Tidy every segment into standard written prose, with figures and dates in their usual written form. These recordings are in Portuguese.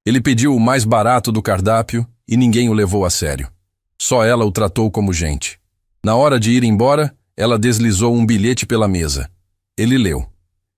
Ele pediu o mais barato do cardápio e ninguém o levou a sério. Só ela o tratou como gente. Na hora de ir embora, ela deslizou um bilhete pela mesa. Ele leu.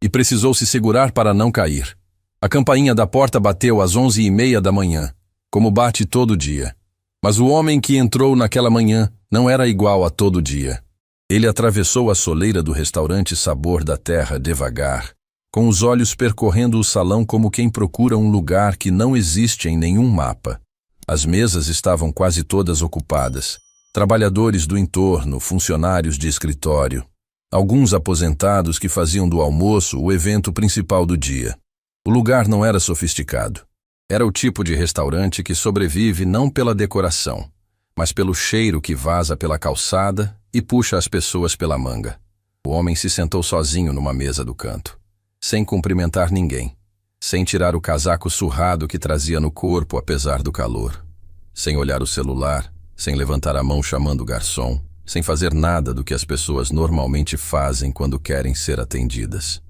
E precisou se segurar para não cair. A campainha da porta bateu às 11h30 da manhã, como bate todo dia. Mas o homem que entrou naquela manhã não era igual a todo dia. Ele atravessou a soleira do restaurante Sabor da Terra devagar, com os olhos percorrendo o salão como quem procura um lugar que não existe em nenhum mapa. As mesas estavam quase todas ocupadas. Trabalhadores do entorno, funcionários de escritório. Alguns aposentados que faziam do almoço o evento principal do dia. O lugar não era sofisticado. Era o tipo de restaurante que sobrevive não pela decoração, mas pelo cheiro que vaza pela calçada e puxa as pessoas pela manga. O homem se sentou sozinho numa mesa do canto, sem cumprimentar ninguém, sem tirar o casaco surrado que trazia no corpo apesar do calor, sem olhar o celular, sem levantar a mão chamando o garçom, sem fazer nada do que as pessoas normalmente fazem quando querem ser atendidas.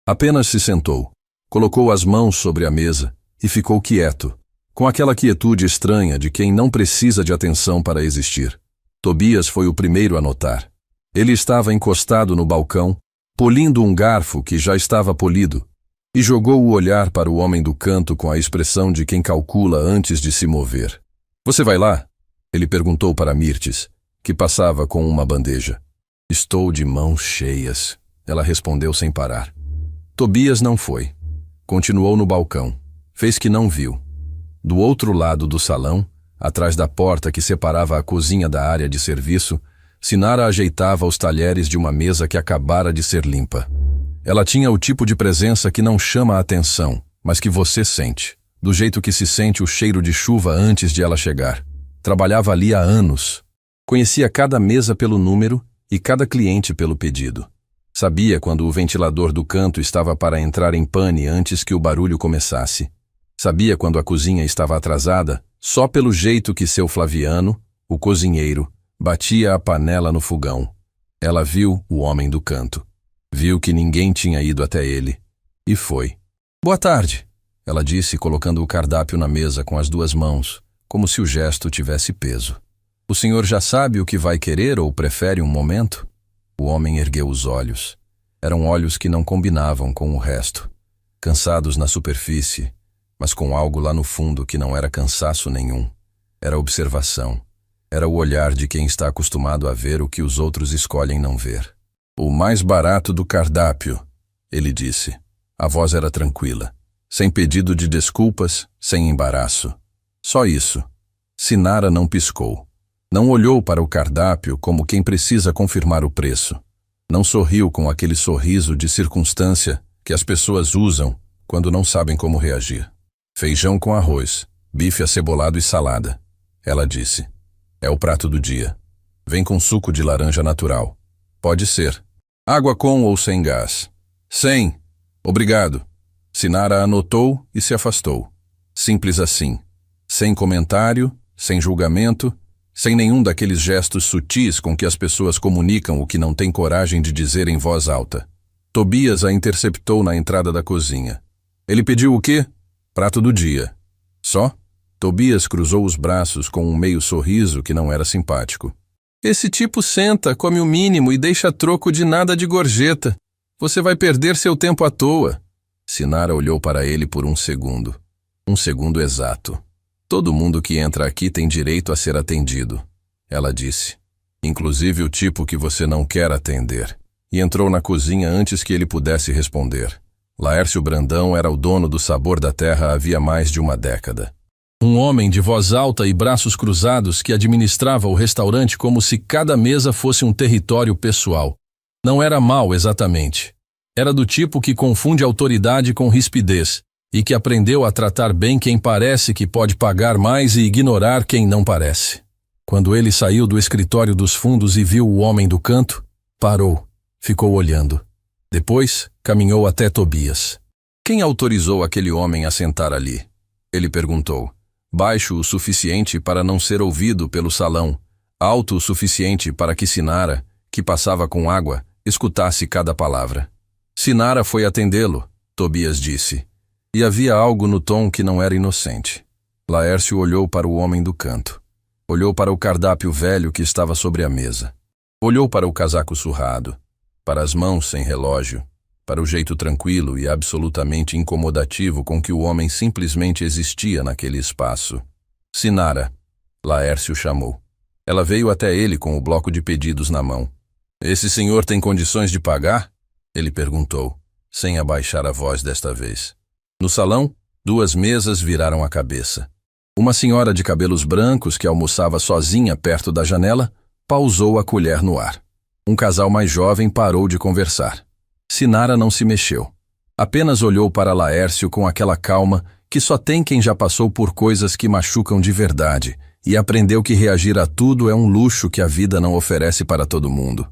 Apenas se sentou, colocou as mãos sobre a mesa e ficou quieto, com aquela quietude estranha de quem não precisa de atenção para existir. Tobias foi o primeiro a notar. Ele estava encostado no balcão, polindo um garfo que já estava polido, e jogou o olhar para o homem do canto com a expressão de quem calcula antes de se mover. "Você vai lá?" Ele perguntou para Mirtes, que passava com uma bandeja. "Estou de mãos cheias", ela respondeu sem parar. Tobias não foi. Continuou no balcão. Fez que não viu. Do outro lado do salão, atrás da porta que separava a cozinha da área de serviço, Sinara ajeitava os talheres de uma mesa que acabara de ser limpa. Ela tinha o tipo de presença que não chama a atenção, mas que você sente, do jeito que se sente o cheiro de chuva antes de ela chegar. Trabalhava ali há anos. Conhecia cada mesa pelo número e cada cliente pelo pedido. Sabia quando o ventilador do canto estava para entrar em pane antes que o barulho começasse. Sabia quando a cozinha estava atrasada, só pelo jeito que seu Flaviano, o cozinheiro, batia a panela no fogão. Ela viu o homem do canto. Viu que ninguém tinha ido até ele. E foi. "Boa tarde", ela disse, colocando o cardápio na mesa com as duas mãos, como se o gesto tivesse peso. "O senhor já sabe o que vai querer ou prefere um momento?" O homem ergueu os olhos. Eram olhos que não combinavam com o resto. Cansados na superfície, mas com algo lá no fundo que não era cansaço nenhum. Era observação. Era o olhar de quem está acostumado a ver o que os outros escolhem não ver. "O mais barato do cardápio", ele disse. A voz era tranquila, sem pedido de desculpas, sem embaraço. Só isso. Sinara não piscou. Não olhou para o cardápio como quem precisa confirmar o preço. Não sorriu com aquele sorriso de circunstância que as pessoas usam quando não sabem como reagir. "Feijão com arroz, bife acebolado e salada", ela disse. "É o prato do dia. Vem com suco de laranja natural. Pode ser. Água com ou sem gás?" "Sem. Obrigado." Sinara anotou e se afastou. Simples assim. Sem comentário, sem julgamento, sem nenhum daqueles gestos sutis com que as pessoas comunicam o que não têm coragem de dizer em voz alta. Tobias a interceptou na entrada da cozinha. "Ele pediu o quê?" "Prato do dia." "Só?" Tobias cruzou os braços com um meio sorriso que não era simpático. "Esse tipo senta, come o mínimo e deixa troco de nada de gorjeta. Você vai perder seu tempo à toa." Sinara olhou para ele por um segundo. Um segundo exato. "Todo mundo que entra aqui tem direito a ser atendido", ela disse. "Inclusive o tipo que você não quer atender." E entrou na cozinha antes que ele pudesse responder. Laércio Brandão era o dono do Sabor da Terra havia mais de uma década. Um homem de voz alta e braços cruzados que administrava o restaurante como se cada mesa fosse um território pessoal. Não era mau exatamente. Era do tipo que confunde autoridade com rispidez e que aprendeu a tratar bem quem parece que pode pagar mais e ignorar quem não parece. Quando ele saiu do escritório dos fundos e viu o homem do canto, parou, ficou olhando. Depois, caminhou até Tobias. "Quem autorizou aquele homem a sentar ali?" Ele perguntou. Baixo o suficiente para não ser ouvido pelo salão, alto o suficiente para que Sinara, que passava com água, escutasse cada palavra. "Sinara foi atendê-lo", Tobias disse. E havia algo no tom que não era inocente. Laércio olhou para o homem do canto. Olhou para o cardápio velho que estava sobre a mesa. Olhou para o casaco surrado, para as mãos sem relógio, para o jeito tranquilo e absolutamente incomodativo com que o homem simplesmente existia naquele espaço. Sinara, Laércio chamou. Ela veio até ele com o bloco de pedidos na mão. Esse senhor tem condições de pagar? Ele perguntou, sem abaixar a voz desta vez. No salão, 2 mesas viraram a cabeça. Uma senhora de cabelos brancos que almoçava sozinha perto da janela pausou a colher no ar. Um casal mais jovem parou de conversar. Sinara não se mexeu. Apenas olhou para Laércio com aquela calma que só tem quem já passou por coisas que machucam de verdade e aprendeu que reagir a tudo é um luxo que a vida não oferece para todo mundo.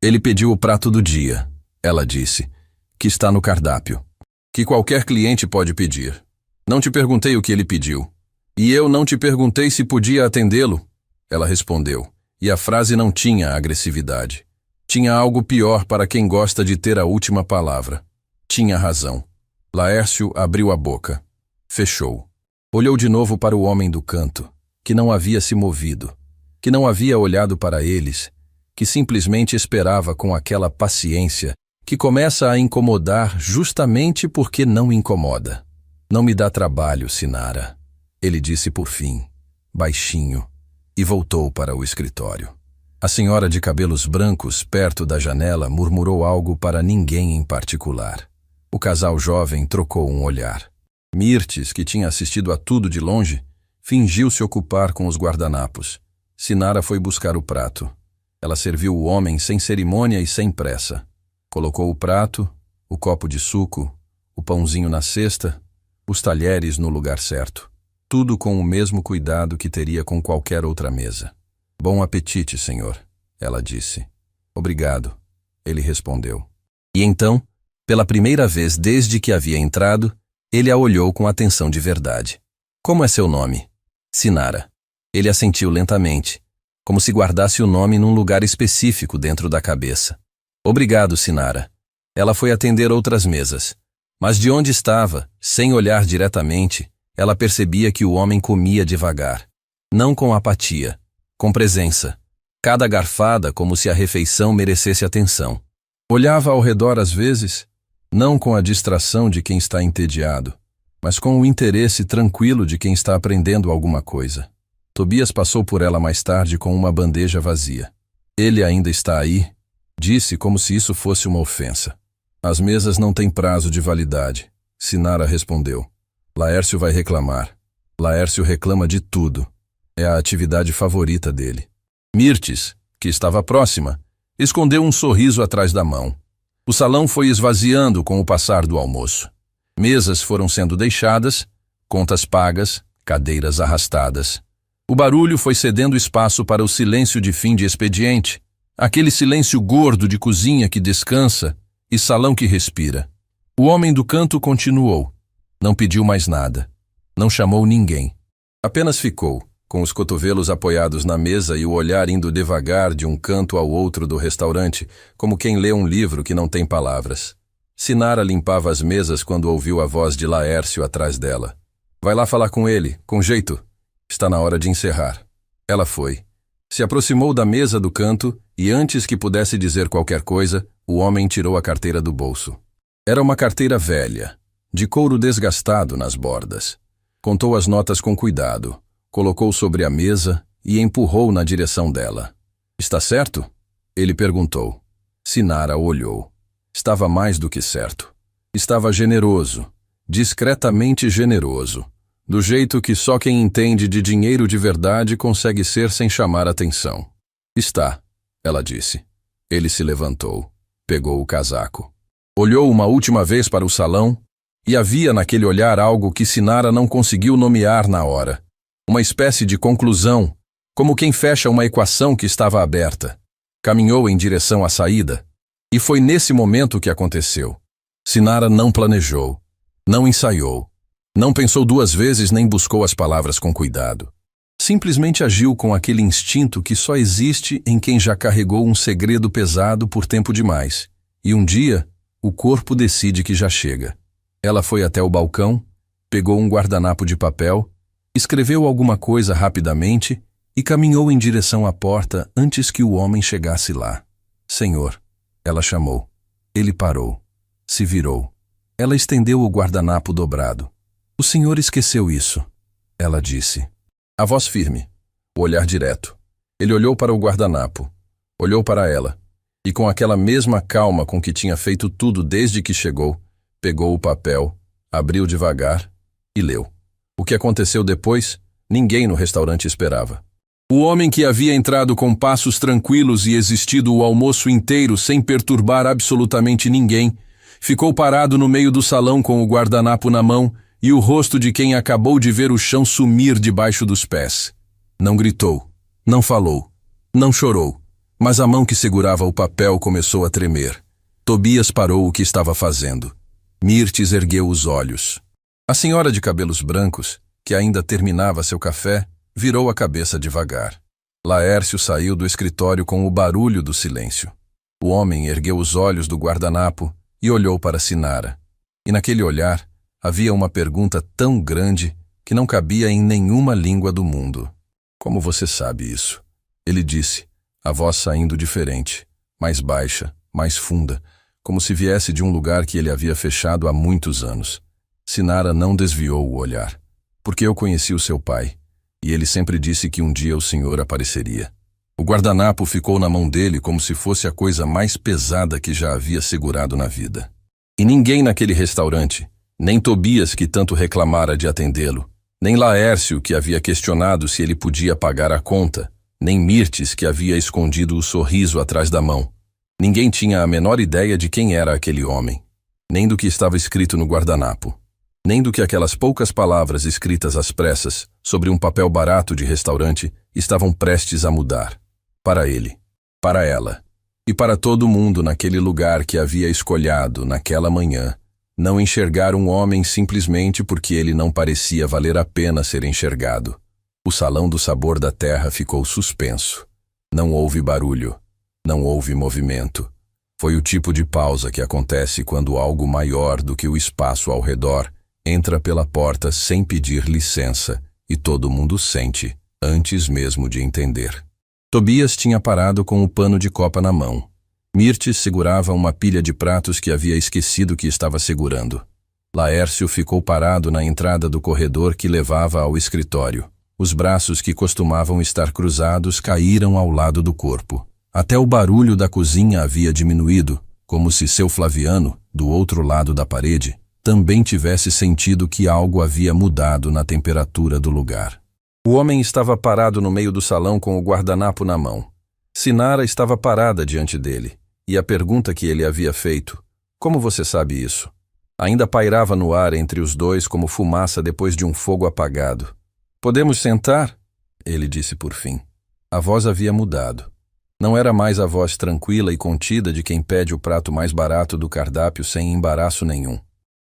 Ele pediu o prato do dia, ela disse, que está no cardápio, que qualquer cliente pode pedir. Não te perguntei o que ele pediu. E eu não te perguntei se podia atendê-lo, ela respondeu, e a frase não tinha agressividade. Tinha algo pior para quem gosta de ter a última palavra. Tinha razão. Laércio abriu a boca. Fechou. Olhou de novo para o homem do canto, que não havia se movido, que não havia olhado para eles, que simplesmente esperava com aquela paciência que começa a incomodar justamente porque não incomoda. Não me dá trabalho, Sinara, ele disse por fim, baixinho, e voltou para o escritório. A senhora de cabelos brancos perto da janela murmurou algo para ninguém em particular. O casal jovem trocou um olhar. Mirtes, que tinha assistido a tudo de longe, fingiu se ocupar com os guardanapos. Sinara foi buscar o prato. Ela serviu o homem sem cerimônia e sem pressa. Colocou o prato, o copo de suco, o pãozinho na cesta, os talheres no lugar certo. Tudo com o mesmo cuidado que teria com qualquer outra mesa. Bom apetite, senhor, ela disse. Obrigado, ele respondeu. E então, pela primeira vez desde que havia entrado, ele a olhou com atenção de verdade. Como é seu nome? Sinara. Ele assentiu lentamente, como se guardasse o nome num lugar específico dentro da cabeça. Obrigado, Sinara. Ela foi atender outras mesas, mas de onde estava, sem olhar diretamente, ela percebia que o homem comia devagar, não com apatia, com presença, cada garfada como se a refeição merecesse atenção. Olhava ao redor às vezes, não com a distração de quem está entediado, mas com o interesse tranquilo de quem está aprendendo alguma coisa. Tobias passou por ela mais tarde com uma bandeja vazia. Ele ainda está aí, disse como se isso fosse uma ofensa. As mesas não têm prazo de validade, Sinara respondeu. Laércio vai reclamar. Laércio reclama de tudo. É a atividade favorita dele. Mirtes, que estava próxima, escondeu um sorriso atrás da mão. O salão foi esvaziando com o passar do almoço. Mesas foram sendo deixadas, contas pagas, cadeiras arrastadas. O barulho foi cedendo espaço para o silêncio de fim de expediente, aquele silêncio gordo de cozinha que descansa e salão que respira. O homem do canto continuou. Não pediu mais nada. Não chamou ninguém. Apenas ficou, com os cotovelos apoiados na mesa e o olhar indo devagar de um canto ao outro do restaurante, como quem lê um livro que não tem palavras. Sinara limpava as mesas quando ouviu a voz de Laércio atrás dela. Vai lá falar com ele, com jeito. Está na hora de encerrar. Ela foi. Se aproximou da mesa do canto e antes que pudesse dizer qualquer coisa, o homem tirou a carteira do bolso. Era uma carteira velha, de couro desgastado nas bordas. Contou as notas com cuidado, colocou sobre a mesa e empurrou na direção dela. Está certo? Ele perguntou. Sinara olhou. Estava mais do que certo. Estava generoso, discretamente generoso, do jeito que só quem entende de dinheiro de verdade consegue ser sem chamar atenção. Está, ela disse. Ele se levantou, pegou o casaco. Olhou uma última vez para o salão e havia naquele olhar algo que Sinara não conseguiu nomear na hora. Uma espécie de conclusão, como quem fecha uma equação que estava aberta. Caminhou em direção à saída. E foi nesse momento que aconteceu. Sinara não planejou, não ensaiou, não pensou 2 vezes nem buscou as palavras com cuidado. Simplesmente agiu com aquele instinto que só existe em quem já carregou um segredo pesado por tempo demais. E um dia, o corpo decide que já chega. Ela foi até o balcão, pegou um guardanapo de papel, escreveu alguma coisa rapidamente e caminhou em direção à porta antes que o homem chegasse lá. Senhor, ela chamou. Ele parou. Se virou. Ela estendeu o guardanapo dobrado. O senhor esqueceu isso, ela disse. A voz firme, o olhar direto. Ele olhou para o guardanapo, olhou para ela, e com aquela mesma calma com que tinha feito tudo desde que chegou, pegou o papel, abriu devagar e leu. O que aconteceu depois, ninguém no restaurante esperava. O homem que havia entrado com passos tranquilos e existido o almoço inteiro sem perturbar absolutamente ninguém, ficou parado no meio do salão com o guardanapo na mão e o rosto de quem acabou de ver o chão sumir debaixo dos pés. Não gritou, não falou, não chorou, mas a mão que segurava o papel começou a tremer. Tobias parou o que estava fazendo. Mirtes ergueu os olhos. A senhora de cabelos brancos, que ainda terminava seu café, virou a cabeça devagar. Laércio saiu do escritório com o barulho do silêncio. O homem ergueu os olhos do guardanapo e olhou para Sinara. E naquele olhar havia uma pergunta tão grande que não cabia em nenhuma língua do mundo. Como você sabe isso? Ele disse, a voz saindo diferente, mais baixa, mais funda, como se viesse de um lugar que ele havia fechado há muitos anos. Sinara não desviou o olhar, porque eu conheci o seu pai, e ele sempre disse que um dia o senhor apareceria. O guardanapo ficou na mão dele como se fosse a coisa mais pesada que já havia segurado na vida. E ninguém naquele restaurante, nem Tobias que tanto reclamara de atendê-lo, nem Laércio que havia questionado se ele podia pagar a conta, nem Mirtes que havia escondido o sorriso atrás da mão. Ninguém tinha a menor ideia de quem era aquele homem, nem do que estava escrito no guardanapo, nem do que aquelas poucas palavras escritas às pressas sobre um papel barato de restaurante estavam prestes a mudar. Para ele, para ela, e para todo mundo naquele lugar que havia escolhido naquela manhã, não enxergar um homem simplesmente porque ele não parecia valer a pena ser enxergado. O salão do sabor da terra ficou suspenso. Não houve barulho, não houve movimento. Foi o tipo de pausa que acontece quando algo maior do que o espaço ao redor entra pela porta sem pedir licença e todo mundo sente, antes mesmo de entender. Tobias tinha parado com o pano de copa na mão. Mirtes segurava uma pilha de pratos que havia esquecido que estava segurando. Laércio ficou parado na entrada do corredor que levava ao escritório. Os braços que costumavam estar cruzados caíram ao lado do corpo. Até o barulho da cozinha havia diminuído, como se seu Flaviano, do outro lado da parede, também tivesse sentido que algo havia mudado na temperatura do lugar. O homem estava parado no meio do salão com o guardanapo na mão. Sinara estava parada diante dele, e a pergunta que ele havia feito, como você sabe isso? Ainda pairava no ar entre os dois como fumaça depois de um fogo apagado. Podemos sentar? Ele disse por fim. A voz havia mudado. Não era mais a voz tranquila e contida de quem pede o prato mais barato do cardápio sem embaraço nenhum.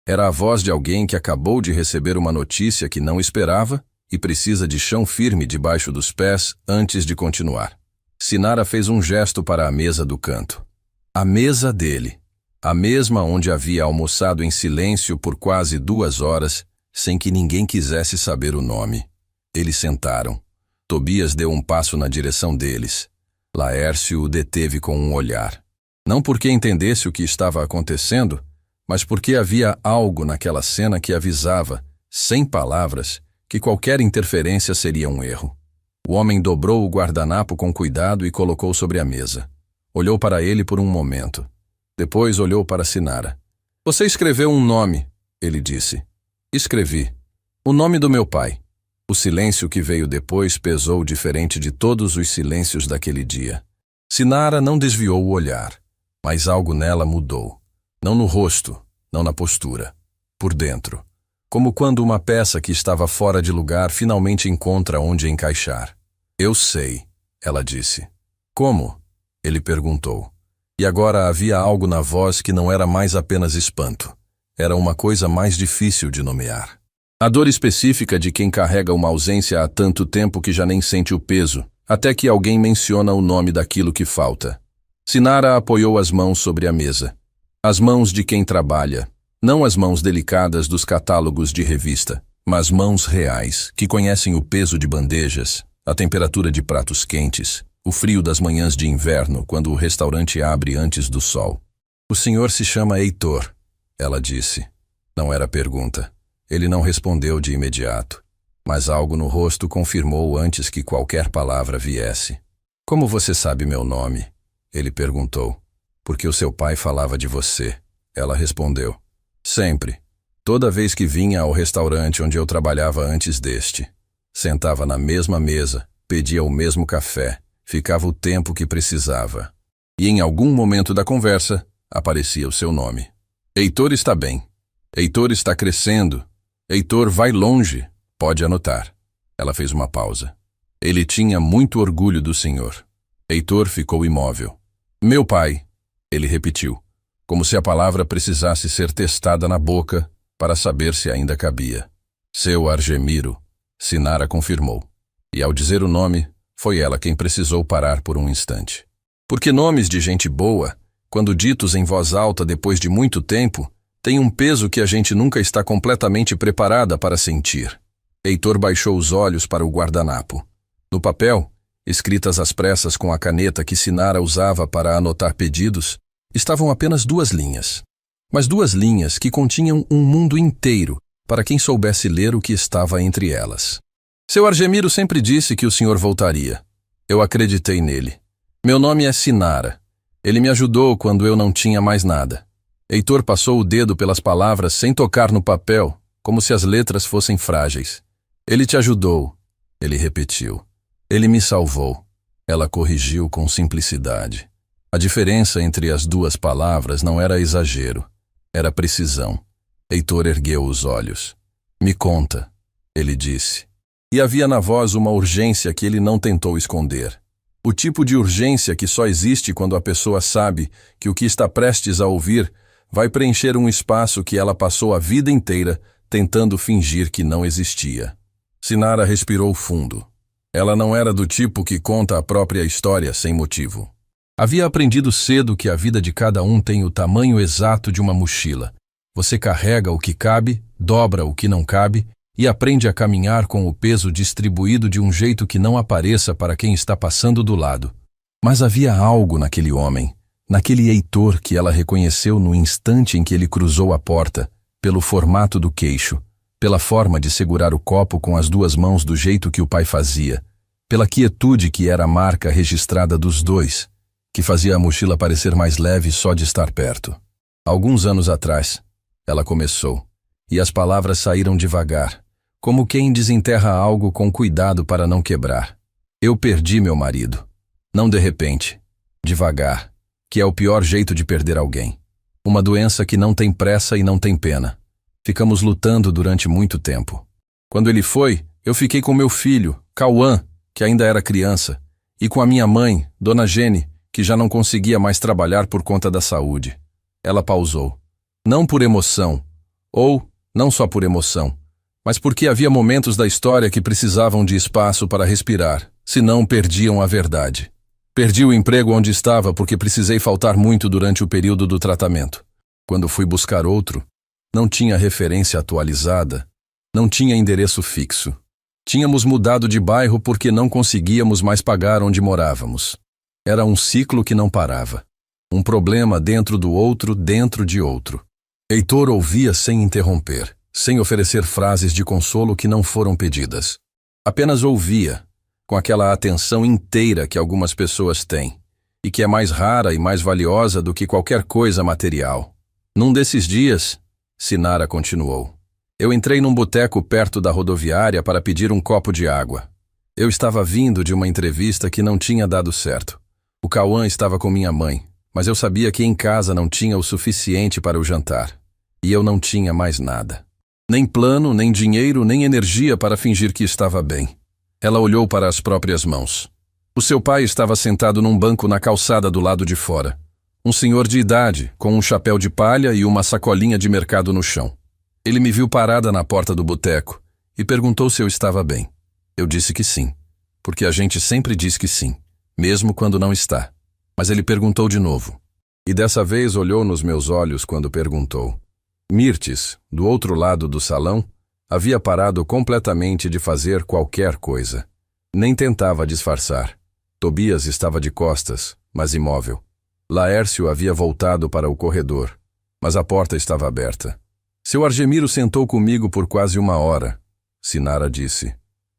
Era a voz de alguém que acabou de receber uma notícia que não esperava e precisa de chão firme debaixo dos pés antes de continuar. Sinara fez um gesto para a mesa do canto. A mesa dele. A mesma onde havia almoçado em silêncio por quase 2 horas, sem que ninguém quisesse saber o nome. Eles sentaram. Tobias deu um passo na direção deles. Laércio o deteve com um olhar. Não porque entendesse o que estava acontecendo, mas porque havia algo naquela cena que avisava, sem palavras, que qualquer interferência seria um erro. O homem dobrou o guardanapo com cuidado e colocou sobre a mesa. Olhou para ele por um momento. Depois olhou para Sinara. Você escreveu um nome, ele disse. Escrevi. O nome do meu pai. O silêncio que veio depois pesou diferente de todos os silêncios daquele dia. Sinara não desviou o olhar, mas algo nela mudou. Não no rosto, não na postura. Por dentro. Como quando uma peça que estava fora de lugar finalmente encontra onde encaixar. Eu sei, ela disse. Como? Ele perguntou. E agora havia algo na voz que não era mais apenas espanto. Era uma coisa mais difícil de nomear. A dor específica de quem carrega uma ausência há tanto tempo que já nem sente o peso, até que alguém menciona o nome daquilo que falta. Sinara apoiou as mãos sobre a mesa. As mãos de quem trabalha, Não as mãos delicadas dos catálogos de revista, mas mãos reais, que conhecem o peso de bandejas, a temperatura de pratos quentes, o frio das manhãs de inverno, quando o restaurante abre antes do sol. O senhor se chama Heitor, ela disse. Não era pergunta. Ele não respondeu de imediato, mas algo no rosto confirmou antes que qualquer palavra viesse. Como você sabe meu nome? Ele perguntou. Porque o seu pai falava de você, ela respondeu. Sempre. Toda vez que vinha ao restaurante onde eu trabalhava antes deste. Sentava na mesma mesa, pedia o mesmo café, ficava o tempo que precisava. E em algum momento da conversa, aparecia o seu nome. Heitor está bem. Heitor está crescendo. Heitor vai longe. Pode anotar. Ela fez uma pausa. Ele tinha muito orgulho do senhor. Heitor ficou imóvel. Meu pai, ele repetiu, como se a palavra precisasse ser testada na boca para saber se ainda cabia. Seu Argemiro, Sinara confirmou. E ao dizer o nome, foi ela quem precisou parar por um instante. Porque nomes de gente boa, quando ditos em voz alta depois de muito tempo, têm um peso que a gente nunca está completamente preparada para sentir. Heitor baixou os olhos para o guardanapo. No papel, escritas às pressas com a caneta que Sinara usava para anotar pedidos, estavam apenas 2 linhas. Mas 2 linhas que continham um mundo inteiro para quem soubesse ler o que estava entre elas. Seu Argemiro sempre disse que o senhor voltaria. Eu acreditei nele. Meu nome é Sinara. Ele me ajudou quando eu não tinha mais nada. Heitor passou o dedo pelas palavras sem tocar no papel, como se as letras fossem frágeis. Ele te ajudou, ele repetiu. Ele me salvou. Ela corrigiu com simplicidade. A diferença entre as 2 palavras não era exagero, era precisão. Heitor ergueu os olhos. Me conta, ele disse. E havia na voz uma urgência que ele não tentou esconder. O tipo de urgência que só existe quando a pessoa sabe que o que está prestes a ouvir vai preencher um espaço que ela passou a vida inteira tentando fingir que não existia. Sinara respirou fundo. Ela não era do tipo que conta a própria história sem motivo. Havia aprendido cedo que a vida de cada um tem o tamanho exato de uma mochila. Você carrega o que cabe, dobra o que não cabe e aprende a caminhar com o peso distribuído de um jeito que não apareça para quem está passando do lado. Mas havia algo naquele homem, naquele Heitor que ela reconheceu no instante em que ele cruzou a porta, pelo formato do queixo, pela forma de segurar o copo com as 2 mãos do jeito que o pai fazia, pela quietude que era a marca registrada dos 2, que fazia a mochila parecer mais leve só de estar perto. Alguns anos atrás, ela começou, e as palavras saíram devagar, como quem desenterra algo com cuidado para não quebrar. Eu perdi meu marido. Não de repente, devagar, que é o pior jeito de perder alguém. Uma doença que não tem pressa e não tem pena. Ficamos lutando durante muito tempo. Quando ele foi, eu fiquei com meu filho, Cauã, que ainda era criança, e com a minha mãe, Dona Gene, que já não conseguia mais trabalhar por conta da saúde. Ela pausou. Não por emoção, ou não só por emoção, mas porque havia momentos da história que precisavam de espaço para respirar, senão perdiam a verdade. Perdi o emprego onde estava porque precisei faltar muito durante o período do tratamento. Quando fui buscar outro, não tinha referência atualizada, não tinha endereço fixo. Tínhamos mudado de bairro porque não conseguíamos mais pagar onde morávamos. Era um ciclo que não parava. Um problema dentro do outro, dentro de outro. Heitor ouvia sem interromper, sem oferecer frases de consolo que não foram pedidas. Apenas ouvia, com aquela atenção inteira que algumas pessoas têm, e que é mais rara e mais valiosa do que qualquer coisa material. Num desses dias, Sinara continuou, eu entrei num boteco perto da rodoviária para pedir um copo de água. Eu estava vindo de uma entrevista que não tinha dado certo. O Cauã estava com minha mãe, mas eu sabia que em casa não tinha o suficiente para o jantar. E eu não tinha mais nada. Nem plano, nem dinheiro, nem energia para fingir que estava bem. Ela olhou para as próprias mãos. O seu pai estava sentado num banco na calçada do lado de fora. Um senhor de idade, com um chapéu de palha e uma sacolinha de mercado no chão. Ele me viu parada na porta do boteco e perguntou se eu estava bem. Eu disse que sim, porque a gente sempre diz que sim, mesmo quando não está. Mas ele perguntou de novo. E dessa vez olhou nos meus olhos quando perguntou. Mirtes, do outro lado do salão, havia parado completamente de fazer qualquer coisa. Nem tentava disfarçar. Tobias estava de costas, mas imóvel. Laércio havia voltado para o corredor, mas a porta estava aberta. Seu Argemiro sentou comigo por quase 1 hora. Sinara disse.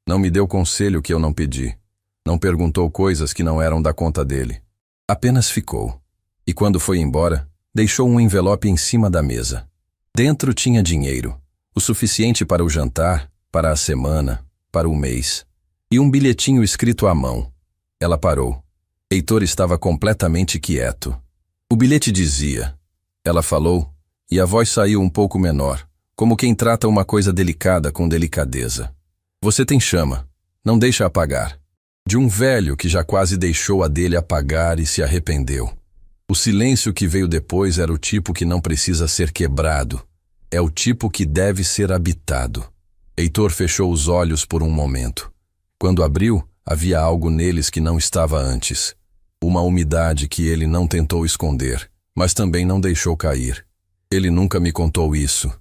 Não me deu conselho que eu não pedi. Não perguntou coisas que não eram da conta dele. Apenas ficou. E quando foi embora, deixou um envelope em cima da mesa. Dentro tinha dinheiro, o suficiente para o jantar, para a semana, para o mês. E um bilhetinho escrito à mão. Ela parou. Heitor estava completamente quieto. O bilhete dizia. Ela falou, e a voz saiu um pouco menor, como quem trata uma coisa delicada com delicadeza. Você tem chama, não deixa apagar. De um velho que já quase deixou a dele apagar e se arrependeu. O silêncio que veio depois era o tipo que não precisa ser quebrado. É o tipo que deve ser habitado. Heitor fechou os olhos por um momento. Quando abriu, havia algo neles que não estava antes. Uma umidade que ele não tentou esconder, mas também não deixou cair. Ele nunca me contou isso,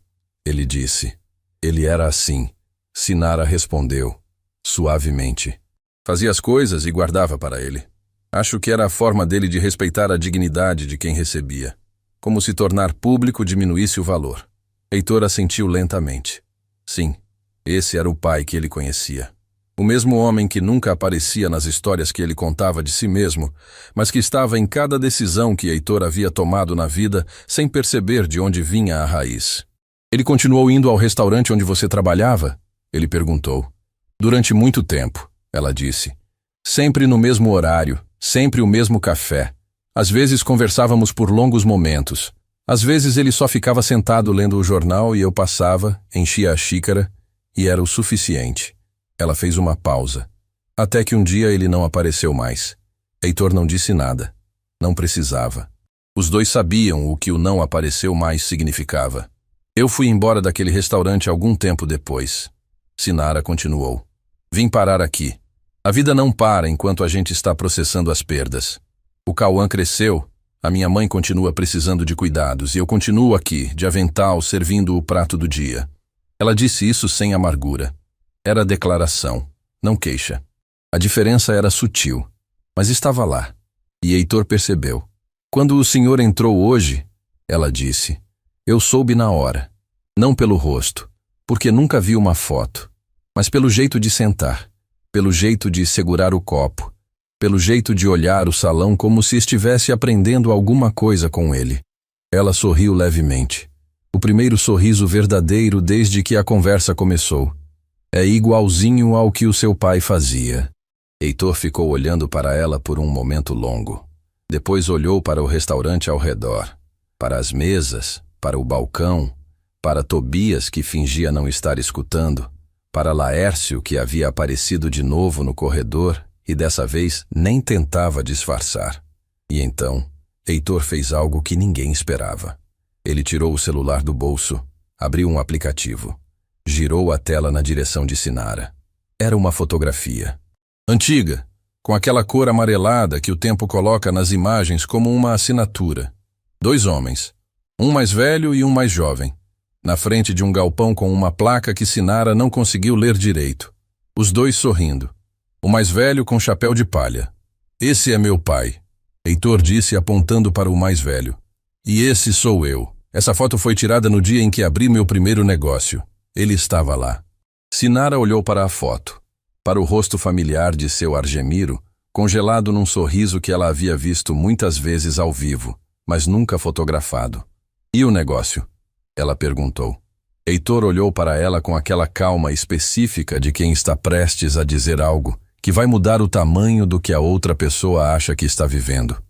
ele disse. Ele era assim. Sinara respondeu, suavemente. Fazia as coisas e guardava para ele. Acho que era a forma dele de respeitar a dignidade de quem recebia. Como se tornar público diminuísse o valor. Heitor assentiu lentamente. Sim, esse era o pai que ele conhecia. O mesmo homem que nunca aparecia nas histórias que ele contava de si mesmo, mas que estava em cada decisão que Heitor havia tomado na vida sem perceber de onde vinha a raiz. Ele continuou indo ao restaurante onde você trabalhava? Ele perguntou. Durante muito tempo, ela disse. Sempre no mesmo horário, sempre o mesmo café. Às vezes conversávamos por longos momentos. Às vezes ele só ficava sentado lendo o jornal e eu passava, enchia a xícara, e era o suficiente. Ela fez uma pausa. Até que um dia ele não apareceu mais. Heitor não disse nada. Não precisava. Os dois sabiam o que o não apareceu mais significava. Eu fui embora daquele restaurante algum tempo depois. Sinara continuou. Vim parar aqui. A vida não para enquanto a gente está processando as perdas. O Cauã cresceu, a minha mãe continua precisando de cuidados e eu continuo aqui, de avental, servindo o prato do dia. Ela disse isso sem amargura. Era declaração, não queixa. A diferença era sutil, mas estava lá. E Heitor percebeu. Quando o senhor entrou hoje, ela disse, eu soube na hora. Não pelo rosto, porque nunca vi uma foto, mas pelo jeito de sentar, pelo jeito de segurar o copo, pelo jeito de olhar o salão como se estivesse aprendendo alguma coisa com ele. Ela sorriu levemente. O primeiro sorriso verdadeiro desde que a conversa começou. É igualzinho ao que o seu pai fazia. Heitor ficou olhando para ela por um momento longo. Depois olhou para o restaurante ao redor, para as mesas, para o balcão, para Tobias que fingia não estar escutando, para Laércio que havia aparecido de novo no corredor e dessa vez nem tentava disfarçar. E então, Heitor fez algo que ninguém esperava. Ele tirou o celular do bolso, abriu um aplicativo. Girou a tela na direção de Sinara. Era uma fotografia. Antiga, com aquela cor amarelada que o tempo coloca nas imagens como uma assinatura. 2 homens, um mais velho e um mais jovem, na frente de um galpão com uma placa que Sinara não conseguiu ler direito. Os dois sorrindo. O mais velho com chapéu de palha. Esse é meu pai, Heitor disse apontando para o mais velho. E esse sou eu. Essa foto foi tirada no dia em que abri meu primeiro negócio. Ele estava lá. Sinara olhou para a foto, para o rosto familiar de seu Argemiro, congelado num sorriso que ela havia visto muitas vezes ao vivo, mas nunca fotografado. E o negócio? Ela perguntou. Heitor olhou para ela com aquela calma específica de quem está prestes a dizer algo que vai mudar o tamanho do que a outra pessoa acha que está vivendo.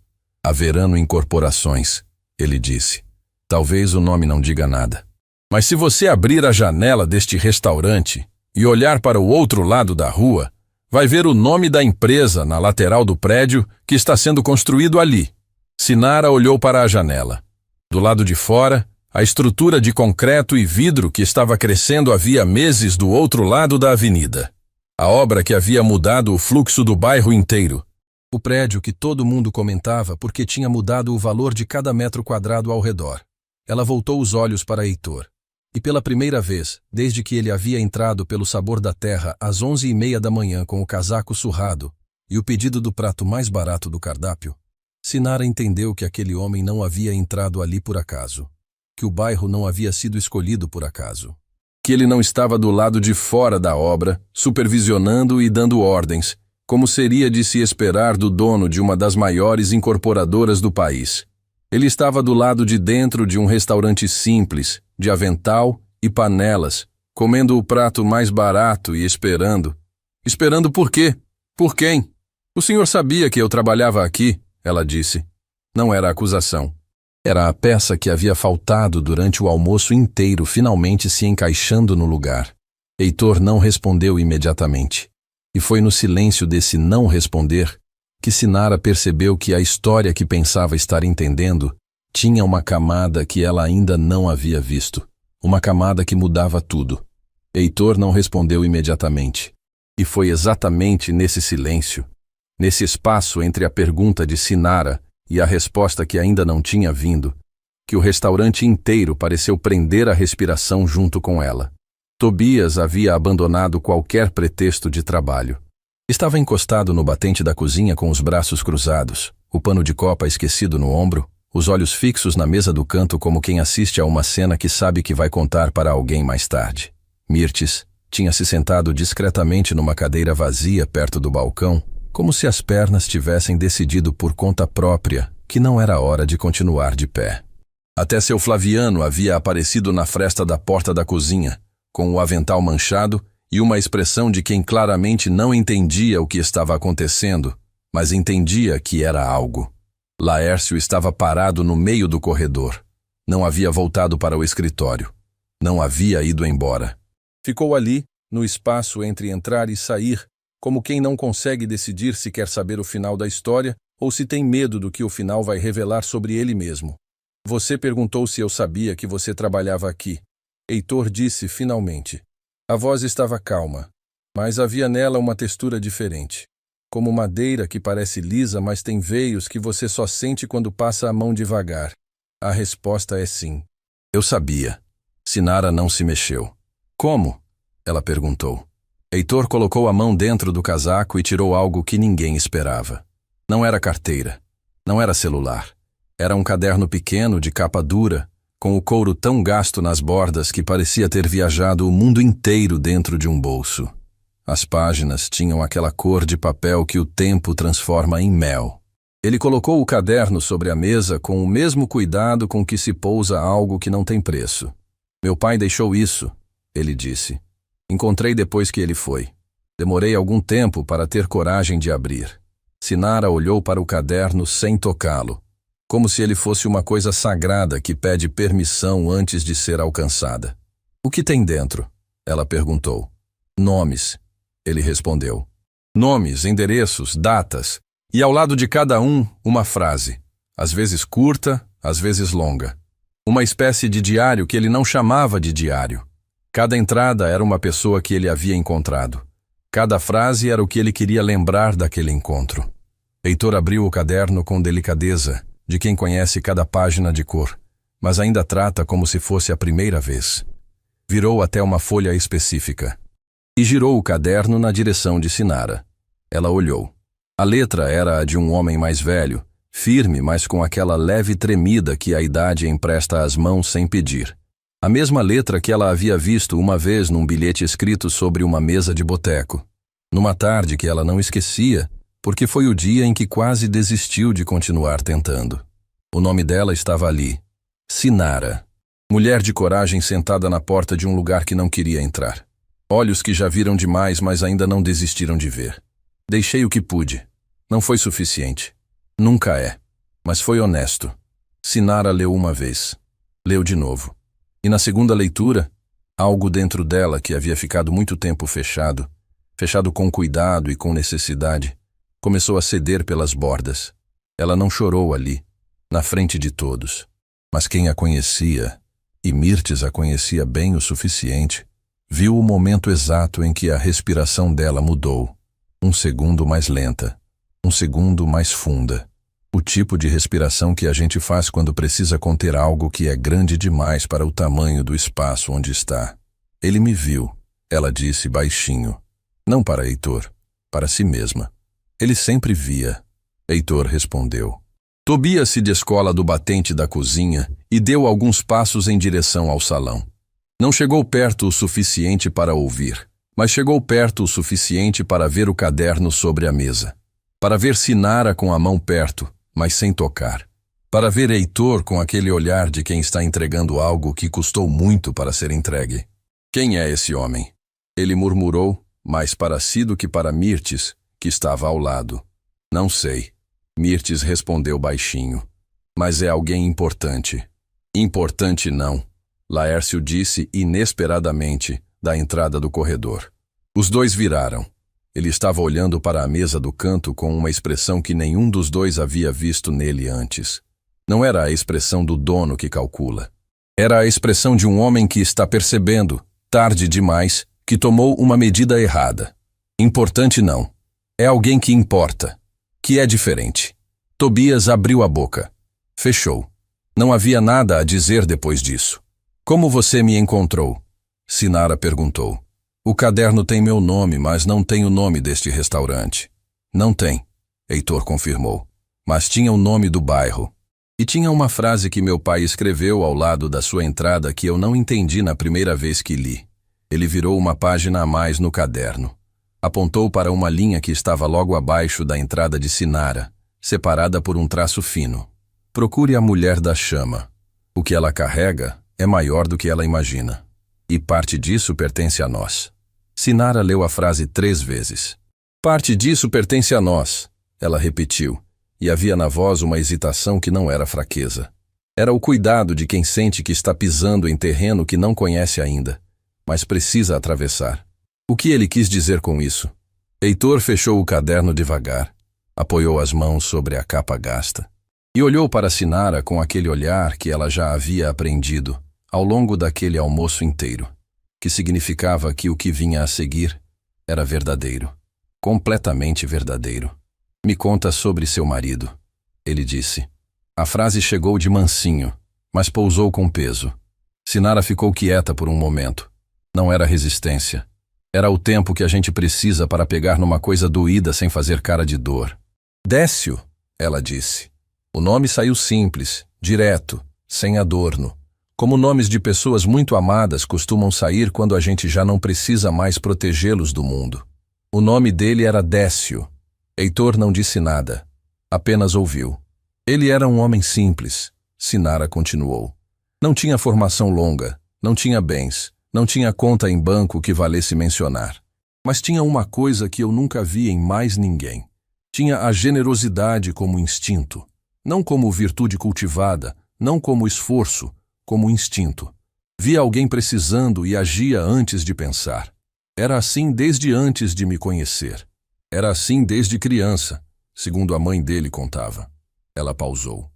A Verano Incorporações, ele disse. Talvez o nome não diga nada. Mas se você abrir a janela deste restaurante e olhar para o outro lado da rua, vai ver o nome da empresa na lateral do prédio que está sendo construído ali. Sinara olhou para a janela. Do lado de fora, a estrutura de concreto e vidro que estava crescendo havia meses do outro lado da avenida. A obra que havia mudado o fluxo do bairro inteiro. O prédio que todo mundo comentava porque tinha mudado o valor de cada metro quadrado ao redor. Ela voltou os olhos para Heitor. E pela primeira vez, desde que ele havia entrado pelo sabor da terra às 11h30 da manhã com o casaco surrado e o pedido do prato mais barato do cardápio, Sinara entendeu que aquele homem não havia entrado ali por acaso, que o bairro não havia sido escolhido por acaso, que ele não estava do lado de fora da obra, supervisionando e dando ordens, como seria de se esperar do dono de uma das maiores incorporadoras do país. Ele estava do lado de dentro de um restaurante simples, de avental e panelas, comendo o prato mais barato e esperando. Esperando por quê? Por quem? O senhor sabia que eu trabalhava aqui, ela disse. Não era acusação. Era a peça que havia faltado durante o almoço inteiro finalmente se encaixando no lugar. Heitor não respondeu imediatamente. E foi no silêncio desse não responder que Sinara percebeu que a história que pensava estar entendendo tinha uma camada que ela ainda não havia visto. Uma camada que mudava tudo. Heitor não respondeu imediatamente. E foi exatamente nesse silêncio, nesse espaço entre a pergunta de Sinara e a resposta que ainda não tinha vindo, que o restaurante inteiro pareceu prender a respiração junto com ela. Tobias havia abandonado qualquer pretexto de trabalho. Estava encostado no batente da cozinha com os braços cruzados, o pano de copa esquecido no ombro, os olhos fixos na mesa do canto como quem assiste a uma cena que sabe que vai contar para alguém mais tarde. Mirtes tinha se sentado discretamente numa cadeira vazia perto do balcão, como se as pernas tivessem decidido por conta própria que não era hora de continuar de pé. Até seu Flaviano havia aparecido na fresta da porta da cozinha, com o avental manchado e uma expressão de quem claramente não entendia o que estava acontecendo, mas entendia que era algo. Laércio estava parado no meio do corredor. Não havia voltado para o escritório. Não havia ido embora. Ficou ali, no espaço entre entrar e sair, como quem não consegue decidir se quer saber o final da história ou se tem medo do que o final vai revelar sobre ele mesmo. Você perguntou se eu sabia que você trabalhava aqui. Heitor disse finalmente. A voz estava calma, mas havia nela uma textura diferente. Como madeira que parece lisa, mas tem veios que você só sente quando passa a mão devagar. A resposta é sim. Eu sabia. Sinara não se mexeu. Como? Ela perguntou. Heitor colocou a mão dentro do casaco e tirou algo que ninguém esperava. Não era carteira. Não era celular. Era um caderno pequeno de capa dura, com o couro tão gasto nas bordas que parecia ter viajado o mundo inteiro dentro de um bolso. As páginas tinham aquela cor de papel que o tempo transforma em mel. Ele colocou o caderno sobre a mesa com o mesmo cuidado com que se pousa algo que não tem preço. Meu pai deixou isso, ele disse. Encontrei depois que ele foi. Demorei algum tempo para ter coragem de abrir. Sinara olhou para o caderno sem tocá-lo, como se ele fosse uma coisa sagrada que pede permissão antes de ser alcançada. O que tem dentro? Ela perguntou. Nomes, ele respondeu. Nomes, endereços, datas, e ao lado de cada um, uma frase, às vezes curta, às vezes longa. Uma espécie de diário que ele não chamava de diário. Cada entrada era uma pessoa que ele havia encontrado. Cada frase era o que ele queria lembrar daquele encontro. Heitor abriu o caderno com delicadeza, de quem conhece cada página de cor, mas ainda trata como se fosse a primeira vez. Virou até uma folha específica e girou o caderno na direção de Sinara. Ela olhou. A letra era a de um homem mais velho, firme, mas com aquela leve tremida que a idade empresta às mãos sem pedir. A mesma letra que ela havia visto uma vez num bilhete escrito sobre uma mesa de boteco. Numa tarde que ela não esquecia, porque foi o dia em que quase desistiu de continuar tentando. O nome dela estava ali. Sinara. Mulher de coragem sentada na porta de um lugar que não queria entrar. Olhos que já viram demais, mas ainda não desistiram de ver. Deixei o que pude. Não foi suficiente. Nunca é. Mas foi honesto. Sinara leu uma vez. Leu de novo. E na segunda leitura, algo dentro dela que havia ficado muito tempo fechado com cuidado e com necessidade, começou a ceder pelas bordas. Ela não chorou ali, na frente de todos. Mas quem a conhecia, e Mirtes a conhecia bem o suficiente, viu o momento exato em que a respiração dela mudou. Um segundo mais lenta, um segundo mais funda. O tipo de respiração que a gente faz quando precisa conter algo que é grande demais para o tamanho do espaço onde está. Ele me viu, ela disse baixinho. Não para Heitor, para si mesma. Ele sempre via. Heitor respondeu. Tobias se descola do batente da cozinha e deu alguns passos em direção ao salão. Não chegou perto o suficiente para ouvir, mas chegou perto o suficiente para ver o caderno sobre a mesa. Para ver Sinara com a mão perto, mas sem tocar. Para ver Heitor com aquele olhar de quem está entregando algo que custou muito para ser entregue. Quem é esse homem? Ele murmurou, mais para si do que para Mirtes, que estava ao lado. Não sei. Mirtes respondeu baixinho. Mas é alguém importante. Importante não, Laércio disse inesperadamente, da entrada do corredor. Os dois viraram. Ele estava olhando para a mesa do canto com uma expressão que nenhum dos dois havia visto nele antes. Não era a expressão do dono que calcula. Era a expressão de um homem que está percebendo, tarde demais, que tomou uma medida errada. Importante não. É alguém que importa. Que é diferente. Tobias abriu a boca. Fechou. Não havia nada a dizer depois disso. Como você me encontrou? Sinara perguntou. O caderno tem meu nome, mas não tem o nome deste restaurante. Não tem, Heitor confirmou. Mas tinha o nome do bairro. E tinha uma frase que meu pai escreveu ao lado da sua entrada que eu não entendi na primeira vez que li. Ele virou uma página a mais no caderno. Apontou para uma linha que estava logo abaixo da entrada de Sinara, separada por um traço fino. Procure a mulher da chama. O que ela carrega é maior do que ela imagina. E parte disso pertence a nós. Sinara leu a frase 3 vezes. Parte disso pertence a nós, ela repetiu, e havia na voz uma hesitação que não era fraqueza. Era o cuidado de quem sente que está pisando em terreno que não conhece ainda, mas precisa atravessar. O que ele quis dizer com isso? Heitor fechou o caderno devagar, apoiou as mãos sobre a capa gasta e olhou para Sinara com aquele olhar que ela já havia aprendido ao longo daquele almoço inteiro, que significava que o que vinha a seguir era verdadeiro, completamente verdadeiro. Me conta sobre seu marido, ele disse. A frase chegou de mansinho, mas pousou com peso. Sinara ficou quieta por um momento. Não era resistência. Era o tempo que a gente precisa para pegar numa coisa doída sem fazer cara de dor. Décio, ela disse. O nome saiu simples, direto, sem adorno. Como nomes de pessoas muito amadas costumam sair quando a gente já não precisa mais protegê-los do mundo. O nome dele era Décio. Heitor não disse nada, apenas ouviu. Ele era um homem simples, Sinara continuou. Não tinha formação longa, não tinha bens, não tinha conta em banco que valesse mencionar. Mas tinha uma coisa que eu nunca vi em mais ninguém. Tinha a generosidade como instinto. Não como virtude cultivada, não como esforço, como instinto. Via alguém precisando e agia antes de pensar. Era assim desde antes de me conhecer. Era assim desde criança, segundo a mãe dele contava. Ela pausou.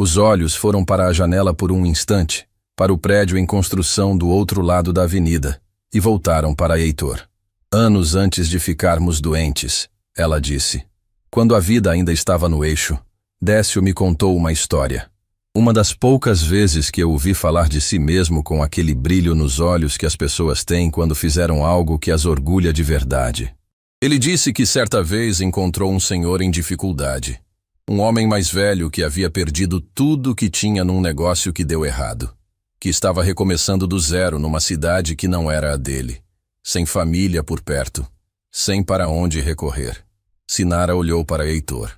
Os olhos foram para a janela por um instante, para o prédio em construção do outro lado da avenida, e voltaram para Heitor. Anos antes de ficarmos doentes, ela disse. Quando a vida ainda estava no eixo, Décio me contou uma história. Uma das poucas vezes que eu ouvi falar de si mesmo com aquele brilho nos olhos que as pessoas têm quando fizeram algo que as orgulha de verdade. Ele disse que certa vez encontrou um senhor em dificuldade. Um homem mais velho que havia perdido tudo que tinha num negócio que deu errado. Que estava recomeçando do zero numa cidade que não era a dele. Sem família por perto. Sem para onde recorrer. Sinara olhou para Heitor.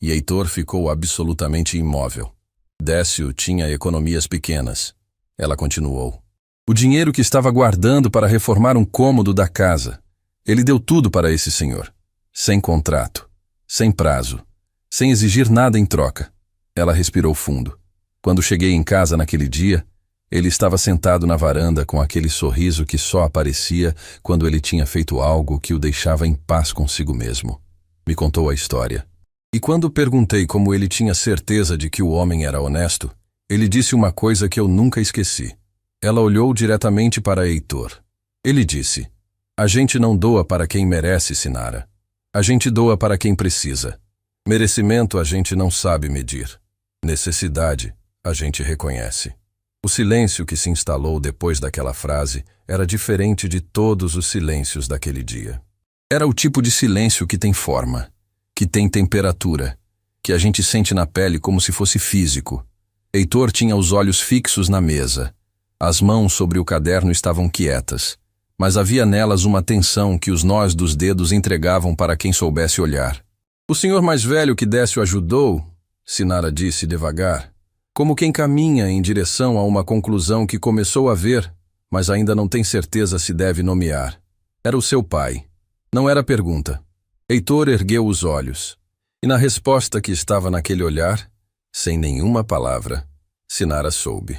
E Heitor ficou absolutamente imóvel. Décio tinha economias pequenas. Ela continuou. O dinheiro que estava guardando para reformar um cômodo da casa. Ele deu tudo para esse senhor. Sem contrato. Sem prazo. Sem exigir nada em troca. Ela respirou fundo. Quando cheguei em casa naquele dia, ele estava sentado na varanda com aquele sorriso que só aparecia quando ele tinha feito algo que o deixava em paz consigo mesmo. Me contou a história. E quando perguntei como ele tinha certeza de que o homem era honesto, ele disse uma coisa que eu nunca esqueci. Ela olhou diretamente para Heitor. Ele disse, a gente não doa para quem merece, Sinara. A gente doa para quem precisa. Merecimento a gente não sabe medir. Necessidade a gente reconhece. O silêncio que se instalou depois daquela frase era diferente de todos os silêncios daquele dia. Era o tipo de silêncio que tem forma, que tem temperatura, que a gente sente na pele como se fosse físico. Heitor tinha os olhos fixos na mesa. As mãos sobre o caderno estavam quietas, mas havia nelas uma tensão que os nós dos dedos entregavam para quem soubesse olhar. O senhor mais velho que Décio ajudou, Sinara disse devagar, como quem caminha em direção a uma conclusão que começou a ver, mas ainda não tem certeza se deve nomear. Era o seu pai. Não era pergunta. Heitor ergueu os olhos. E na resposta que estava naquele olhar, sem nenhuma palavra, Sinara soube.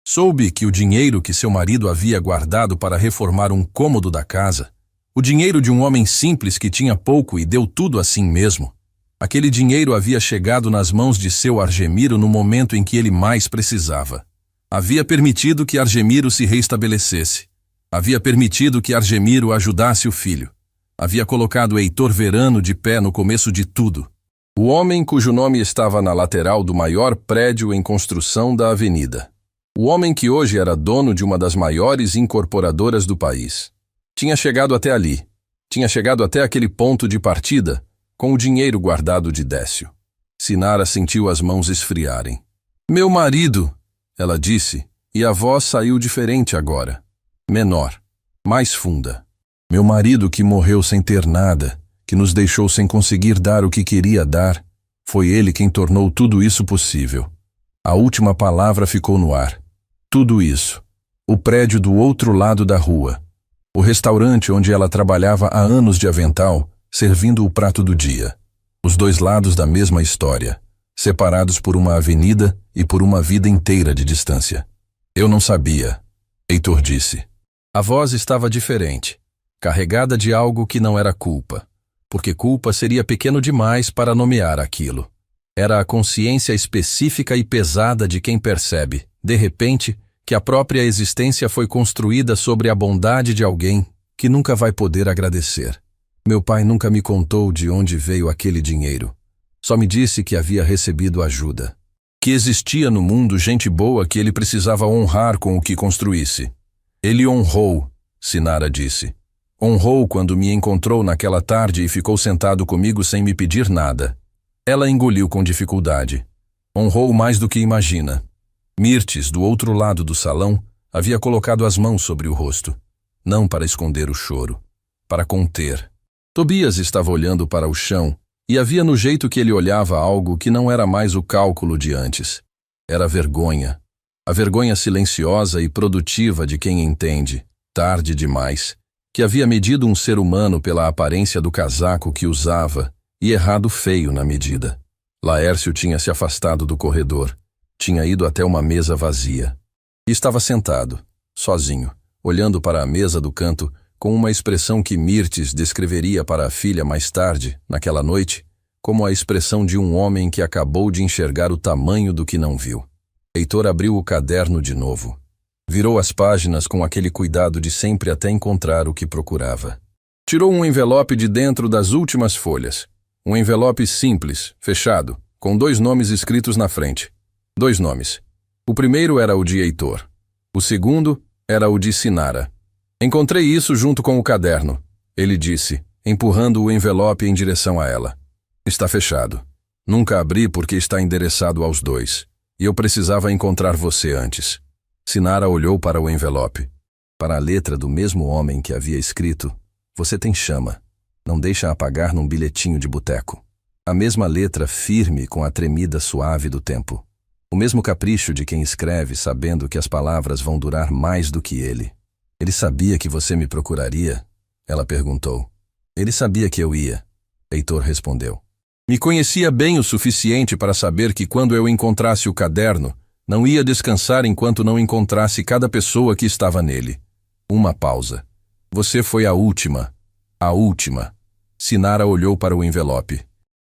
Soube que o dinheiro que seu marido havia guardado para reformar um cômodo da casa, o dinheiro de um homem simples que tinha pouco e deu tudo assim mesmo, aquele dinheiro havia chegado nas mãos de seu Argemiro no momento em que ele mais precisava. Havia permitido que Argemiro se reestabelecesse. Havia permitido que Argemiro ajudasse o filho. Havia colocado Heitor Verano de pé no começo de tudo. O homem cujo nome estava na lateral do maior prédio em construção da avenida. O homem que hoje era dono de uma das maiores incorporadoras do país. Tinha chegado até ali. Tinha chegado até aquele ponto de partida com o dinheiro guardado de Décio. Sinara sentiu as mãos esfriarem. Meu marido, ela disse, e a voz saiu diferente agora. Menor, mais funda. Meu marido que morreu sem ter nada, que nos deixou sem conseguir dar o que queria dar, foi ele quem tornou tudo isso possível. A última palavra ficou no ar. Tudo isso. O prédio do outro lado da rua. O restaurante onde ela trabalhava há anos de avental, servindo o prato do dia. Os dois lados da mesma história, separados por uma avenida e por uma vida inteira de distância. Eu não sabia, Heitor disse. A voz estava diferente, carregada de algo que não era culpa, porque culpa seria pequeno demais para nomear aquilo. Era a consciência específica e pesada de quem percebe, de repente, que a própria existência foi construída sobre a bondade de alguém que nunca vai poder agradecer. Meu pai nunca me contou de onde veio aquele dinheiro. Só me disse que havia recebido ajuda. Que existia no mundo gente boa que ele precisava honrar com o que construísse. Ele honrou, Sinara disse. Honrou quando me encontrou naquela tarde e ficou sentado comigo sem me pedir nada. Ela engoliu com dificuldade. Honrou mais do que imagina. Mirtes, do outro lado do salão, havia colocado as mãos sobre o rosto. Não para esconder o choro, para conter. Tobias estava olhando para o chão, e havia no jeito que ele olhava algo que não era mais o cálculo de antes. Era vergonha. A vergonha silenciosa e produtiva de quem entende, tarde demais, que havia medido um ser humano pela aparência do casaco que usava e errado feio na medida. Laércio tinha se afastado do corredor. Tinha ido até uma mesa vazia. E estava sentado, sozinho, olhando para a mesa do canto, com uma expressão que Mirtes descreveria para a filha mais tarde, naquela noite, como a expressão de um homem que acabou de enxergar o tamanho do que não viu. Heitor abriu o caderno de novo. Virou as páginas com aquele cuidado de sempre até encontrar o que procurava. Tirou um envelope de dentro das últimas folhas. Um envelope simples, fechado, com 2 nomes escritos na frente. 2 nomes. O primeiro era o de Heitor. O segundo era o de Sinara. Encontrei isso junto com o caderno, ele disse, empurrando o envelope em direção a ela. Está fechado. Nunca abri porque está endereçado aos 2. E eu precisava encontrar você antes. Sinara olhou para o envelope. Para a letra do mesmo homem que havia escrito, você tem chama. Não deixa apagar num bilhetinho de boteco. A mesma letra firme com a tremida suave do tempo. O mesmo capricho de quem escreve sabendo que as palavras vão durar mais do que ele. Ele sabia que você me procuraria? Ela perguntou. Ele sabia que eu ia. Heitor respondeu. Me conhecia bem o suficiente para saber que quando eu encontrasse o caderno, não ia descansar enquanto não encontrasse cada pessoa que estava nele. Uma pausa. Você foi a última. A última. Sinara olhou para o envelope.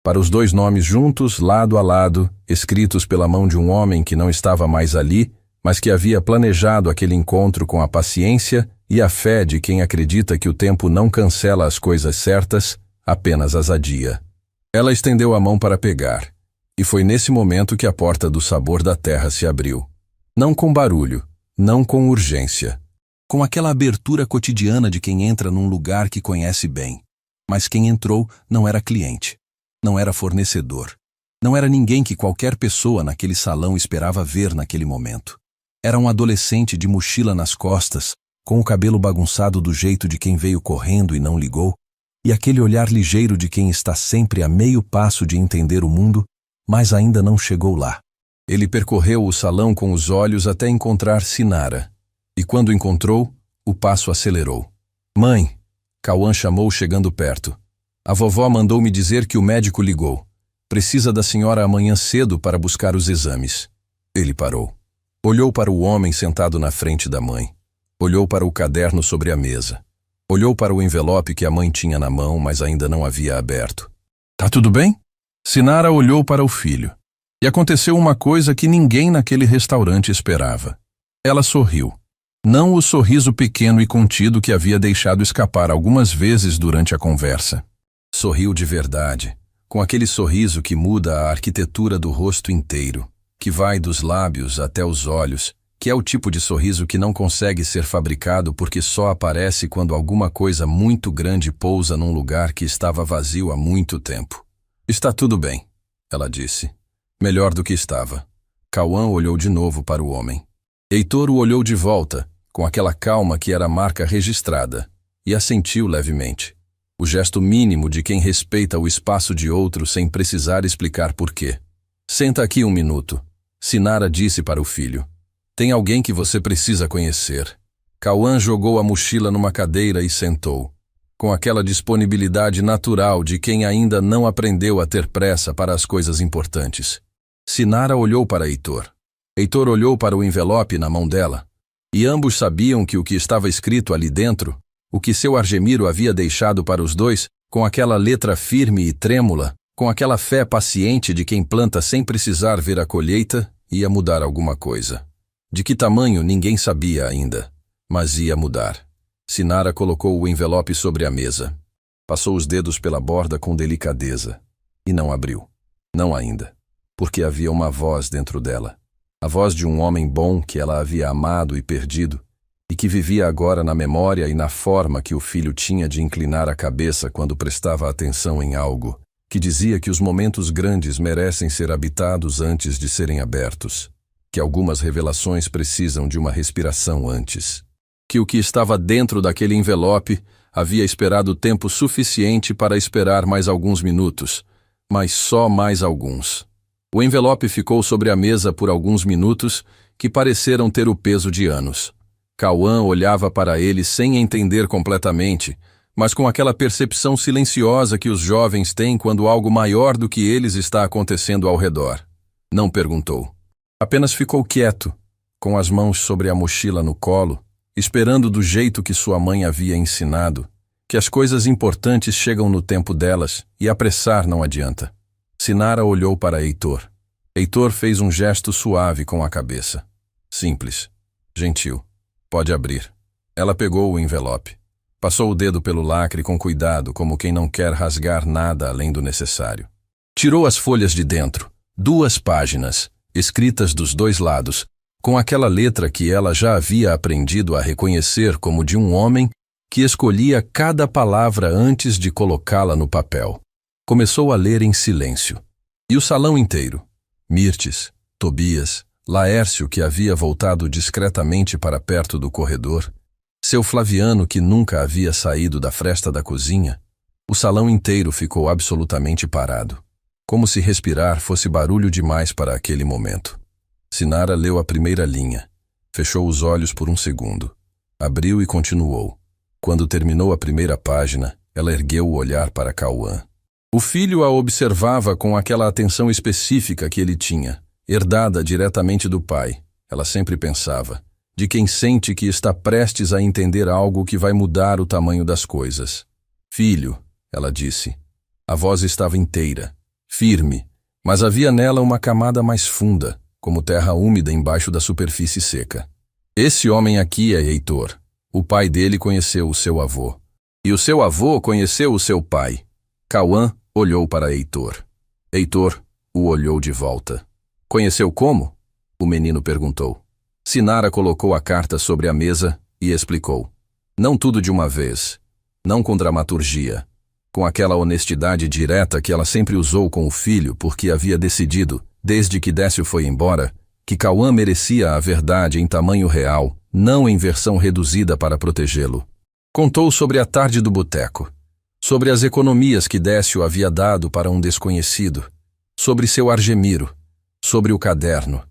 Para os 2 nomes juntos, lado a lado, escritos pela mão de um homem que não estava mais ali, mas que havia planejado aquele encontro com a paciência e a fé de quem acredita que o tempo não cancela as coisas certas, apenas as adia. Ela estendeu a mão para pegar, e foi nesse momento que a porta do sabor da terra se abriu. Não com barulho, não com urgência. Com aquela abertura cotidiana de quem entra num lugar que conhece bem. Mas quem entrou não era cliente, não era fornecedor, não era ninguém que qualquer pessoa naquele salão esperava ver naquele momento. Era um adolescente de mochila nas costas, com o cabelo bagunçado do jeito de quem veio correndo e não ligou, e aquele olhar ligeiro de quem está sempre a meio passo de entender o mundo, mas ainda não chegou lá. Ele percorreu o salão com os olhos até encontrar Sinara, e quando encontrou, o passo acelerou. Mãe! Cauã chamou chegando perto. A vovó mandou-me dizer que o médico ligou. Precisa da senhora amanhã cedo para buscar os exames. Ele parou. Olhou para o homem sentado na frente da mãe. Olhou para o caderno sobre a mesa. Olhou para o envelope que a mãe tinha na mão, mas ainda não havia aberto. Tá tudo bem? Sinara olhou para o filho. E aconteceu uma coisa que ninguém naquele restaurante esperava. Ela sorriu. Não o sorriso pequeno e contido que havia deixado escapar algumas vezes durante a conversa. Sorriu de verdade, com aquele sorriso que muda a arquitetura do rosto inteiro, que vai dos lábios até os olhos, que é o tipo de sorriso que não consegue ser fabricado porque só aparece quando alguma coisa muito grande pousa num lugar que estava vazio há muito tempo. Está tudo bem, ela disse. Melhor do que estava. Cauã olhou de novo para o homem. Heitor o olhou de volta, com aquela calma que era marca registrada, e assentiu levemente. O gesto mínimo de quem respeita o espaço de outro sem precisar explicar porquê. Senta aqui um minuto, Sinara disse para o filho. Tem alguém que você precisa conhecer. Cauã jogou a mochila numa cadeira e sentou, com aquela disponibilidade natural de quem ainda não aprendeu a ter pressa para as coisas importantes. Sinara olhou para Heitor. Heitor olhou para o envelope na mão dela. E ambos sabiam que o que estava escrito ali dentro, o que seu Argemiro havia deixado para os dois, com aquela letra firme e trêmula, com aquela fé paciente de quem planta sem precisar ver a colheita, ia mudar alguma coisa. De que tamanho ninguém sabia ainda, mas ia mudar. Sinara colocou o envelope sobre a mesa. Passou os dedos pela borda com delicadeza. E não abriu. Não ainda. Porque havia uma voz dentro dela. A voz de um homem bom que ela havia amado e perdido, e que vivia agora na memória e na forma que o filho tinha de inclinar a cabeça quando prestava atenção em algo, que dizia que os momentos grandes merecem ser habitados antes de serem abertos, que algumas revelações precisam de uma respiração antes, que o que estava dentro daquele envelope havia esperado tempo suficiente para esperar mais alguns minutos, mas só mais alguns. O envelope ficou sobre a mesa por alguns minutos que pareceram ter o peso de anos. Cauã olhava para ele sem entender completamente, mas com aquela percepção silenciosa que os jovens têm quando algo maior do que eles está acontecendo ao redor. Não perguntou. Apenas ficou quieto, com as mãos sobre a mochila no colo, esperando do jeito que sua mãe havia ensinado, que as coisas importantes chegam no tempo delas e apressar não adianta. Sinara olhou para Heitor. Heitor fez um gesto suave com a cabeça. Simples. Gentil. Pode abrir. Ela pegou o envelope. Passou o dedo pelo lacre com cuidado, como quem não quer rasgar nada além do necessário. Tirou as folhas de dentro. 2 páginas, escritas dos 2 lados, com aquela letra que ela já havia aprendido a reconhecer como de um homem que escolhia cada palavra antes de colocá-la no papel. Começou a ler em silêncio. E o salão inteiro, Mirtes, Tobias, Laércio, que havia voltado discretamente para perto do corredor, seu Flaviano, que nunca havia saído da fresta da cozinha, o salão inteiro ficou absolutamente parado, como se respirar fosse barulho demais para aquele momento. Sinara leu a primeira linha, fechou os olhos por um segundo, abriu e continuou. Quando terminou a primeira página, ela ergueu o olhar para Cauã. O filho a observava com aquela atenção específica que ele tinha, herdada diretamente do pai. Ela sempre pensava, de quem sente que está prestes a entender algo que vai mudar o tamanho das coisas. Filho, ela disse. A voz estava inteira, firme, mas havia nela uma camada mais funda, como terra úmida embaixo da superfície seca. Esse homem aqui é Heitor. O pai dele conheceu o seu avô. E o seu avô conheceu o seu pai. Cauã, Olhou para Heitor. Heitor o olhou de volta. Conheceu como? O menino perguntou. Sinara colocou a carta sobre a mesa e explicou. Não tudo de uma vez. Não com dramaturgia. Com aquela honestidade direta que ela sempre usou com o filho porque havia decidido, desde que Décio foi embora, que Cauã merecia a verdade em tamanho real, não em versão reduzida para protegê-lo. Contou sobre a tarde do boteco, sobre as economias que Décio havia dado para um desconhecido, sobre seu Argemiro, sobre o caderno,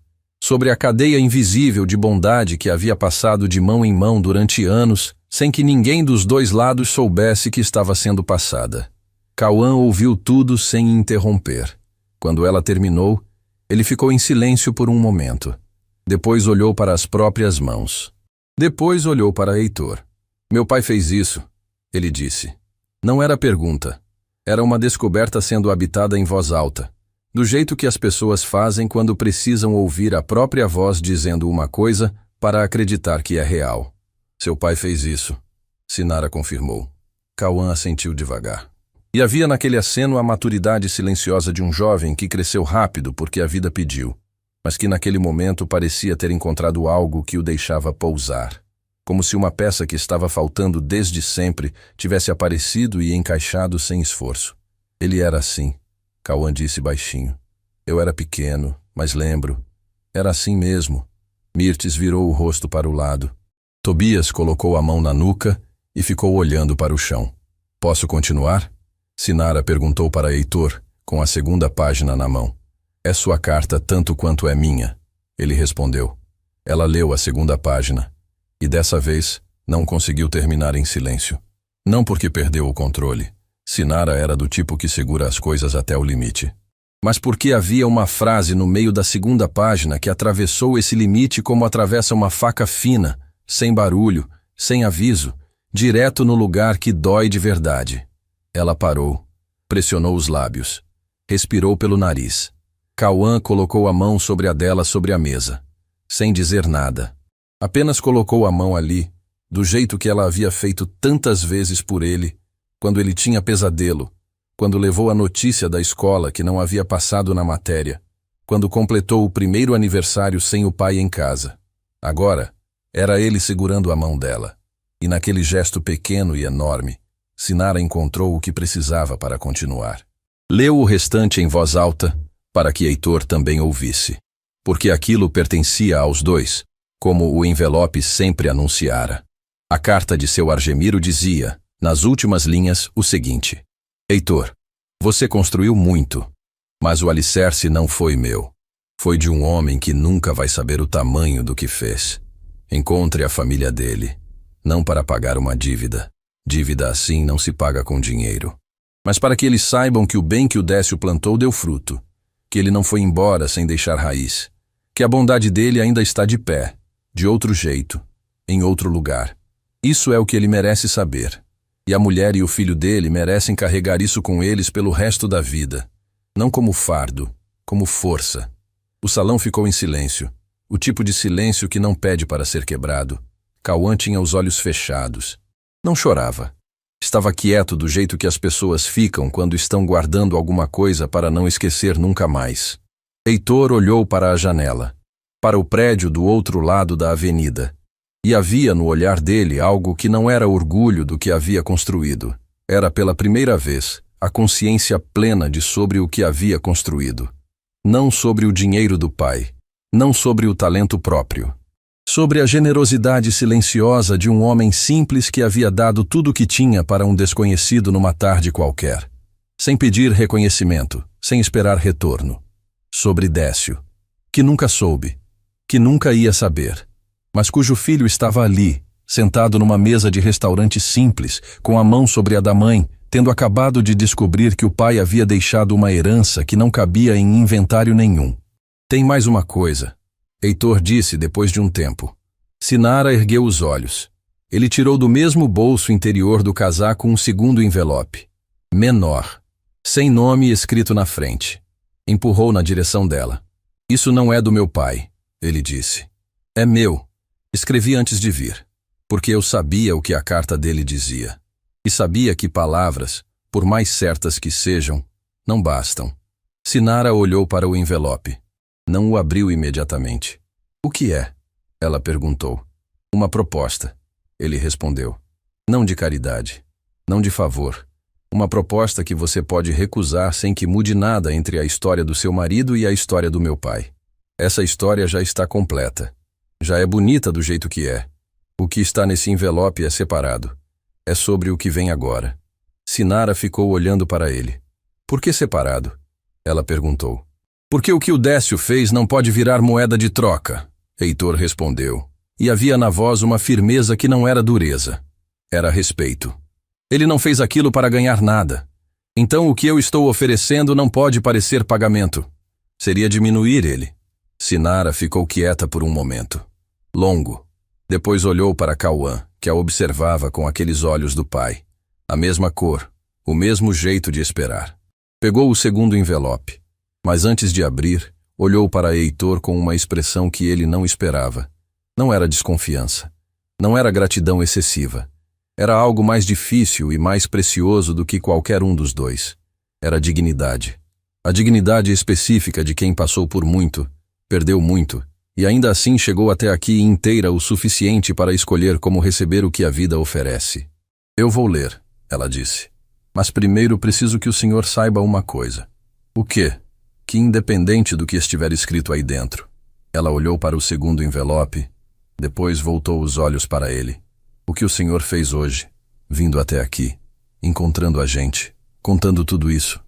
sobre a cadeia invisível de bondade que havia passado de mão em mão durante anos, sem que ninguém dos dois lados soubesse que estava sendo passada. Cauã ouviu tudo sem interromper. Quando ela terminou, ele ficou em silêncio por um momento. Depois olhou para as próprias mãos. Depois olhou para Heitor. Meu pai fez isso, ele disse. Não era pergunta. Era uma descoberta sendo habitada em voz alta, do jeito que as pessoas fazem quando precisam ouvir a própria voz dizendo uma coisa para acreditar que é real. Seu pai fez isso, Sinara confirmou. Cauã assentiu devagar. E havia naquele aceno a maturidade silenciosa de um jovem que cresceu rápido porque a vida pediu, mas que naquele momento parecia ter encontrado algo que o deixava pousar. Como se uma peça que estava faltando desde sempre tivesse aparecido e encaixado sem esforço. Ele era assim, Cauã disse baixinho. Eu era pequeno, mas lembro. Era assim mesmo. Mirtes virou o rosto para o lado. Tobias colocou a mão na nuca e ficou olhando para o chão. Posso continuar? Sinara perguntou para Heitor, com a segunda página na mão. É sua carta tanto quanto é minha, ele respondeu. Ela leu a segunda página, e dessa vez não conseguiu terminar em silêncio. Não porque perdeu o controle. Sinara era do tipo que segura as coisas até o limite. Mas porque havia uma frase no meio da segunda página que atravessou esse limite como atravessa uma faca fina, sem barulho, sem aviso, direto no lugar que dói de verdade. Ela parou, pressionou os lábios, respirou pelo nariz. Cauã colocou a mão sobre a dela sobre a mesa, sem dizer nada. Apenas colocou a mão ali, do jeito que ela havia feito tantas vezes por ele, quando ele tinha pesadelo, quando levou a notícia da escola que não havia passado na matéria, quando completou o primeiro aniversário sem o pai em casa. Agora, era ele segurando a mão dela, e naquele gesto pequeno e enorme, Sinara encontrou o que precisava para continuar. Leu o restante em voz alta, para que Heitor também ouvisse, porque aquilo pertencia aos dois, como o envelope sempre anunciara. A carta de seu Argemiro dizia, nas últimas linhas, o seguinte: Heitor, você construiu muito, mas o alicerce não foi meu. Foi de um homem que nunca vai saber o tamanho do que fez. Encontre a família dele, não para pagar uma dívida. Dívida assim não se paga com dinheiro. Mas para que eles saibam que o bem que o Décio plantou deu fruto, que ele não foi embora sem deixar raiz, que a bondade dele ainda está de pé, de outro jeito, em outro lugar. Isso é o que ele merece saber. E a mulher e o filho dele merecem carregar isso com eles pelo resto da vida. Não como fardo, como força. O salão ficou em silêncio. O tipo de silêncio que não pede para ser quebrado. Cauã tinha os olhos fechados. Não chorava. Estava quieto do jeito que as pessoas ficam quando estão guardando alguma coisa para não esquecer nunca mais. Heitor olhou para a janela, para o prédio do outro lado da avenida. E havia no olhar dele algo que não era orgulho do que havia construído. Era pela primeira vez a consciência plena de sobre o que havia construído. Não sobre o dinheiro do pai, não sobre o talento próprio. Sobre a generosidade silenciosa de um homem simples que havia dado tudo o que tinha para um desconhecido numa tarde qualquer. Sem pedir reconhecimento, sem esperar retorno. Sobre Décio, que nunca soube, que nunca ia saber, mas cujo filho estava ali, sentado numa mesa de restaurante simples, com a mão sobre a da mãe, tendo acabado de descobrir que o pai havia deixado uma herança que não cabia em inventário nenhum. Tem mais uma coisa, Heitor disse depois de um tempo. Sinara ergueu os olhos. Ele tirou do mesmo bolso interior do casaco um segundo envelope. Menor, sem nome escrito na frente. Empurrou na direção dela. Isso não é do meu pai, ele disse. É meu. Escrevi antes de vir, porque eu sabia o que a carta dele dizia. E sabia que palavras, por mais certas que sejam, não bastam. Sinara olhou para o envelope. Não o abriu imediatamente. O que é? Ela perguntou. Uma proposta. Ele respondeu. Não de caridade. Não de favor. Uma proposta que você pode recusar sem que mude nada entre a história do seu marido e a história do meu pai. Essa história já está completa. Já é bonita do jeito que é. O que está nesse envelope é separado. É sobre o que vem agora. Sinara ficou olhando para ele. Por que separado? Ela perguntou. Porque o que o Décio fez não pode virar moeda de troca, Heitor respondeu. E havia na voz uma firmeza que não era dureza. Era respeito. Ele não fez aquilo para ganhar nada. Então o que eu estou oferecendo não pode parecer pagamento. Seria diminuir ele. Sinara ficou quieta por um momento. Longo. Depois olhou para Cauã, que a observava com aqueles olhos do pai. A mesma cor, o mesmo jeito de esperar. Pegou o segundo envelope, mas antes de abrir, olhou para Heitor com uma expressão que ele não esperava. Não era desconfiança. Não era gratidão excessiva. Era algo mais difícil e mais precioso do que qualquer um dos dois. Era dignidade. A dignidade específica de quem passou por muito, perdeu muito, e ainda assim chegou até aqui inteira o suficiente para escolher como receber o que a vida oferece. Eu vou ler, ela disse. Mas primeiro preciso que o senhor saiba uma coisa. O quê? Que independente do que estiver escrito aí dentro. Ela olhou para o segundo envelope, depois voltou os olhos para ele. O que o senhor fez hoje, vindo até aqui, encontrando a gente, contando tudo isso,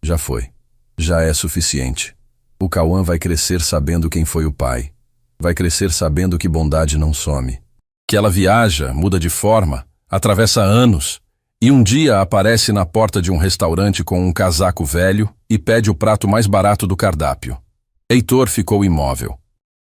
já foi. Já é suficiente. O Cauã vai crescer sabendo quem foi o pai. Vai crescer sabendo que bondade não some. Que ela viaja, muda de forma, atravessa anos, e um dia aparece na porta de um restaurante com um casaco velho e pede o prato mais barato do cardápio. Heitor ficou imóvel.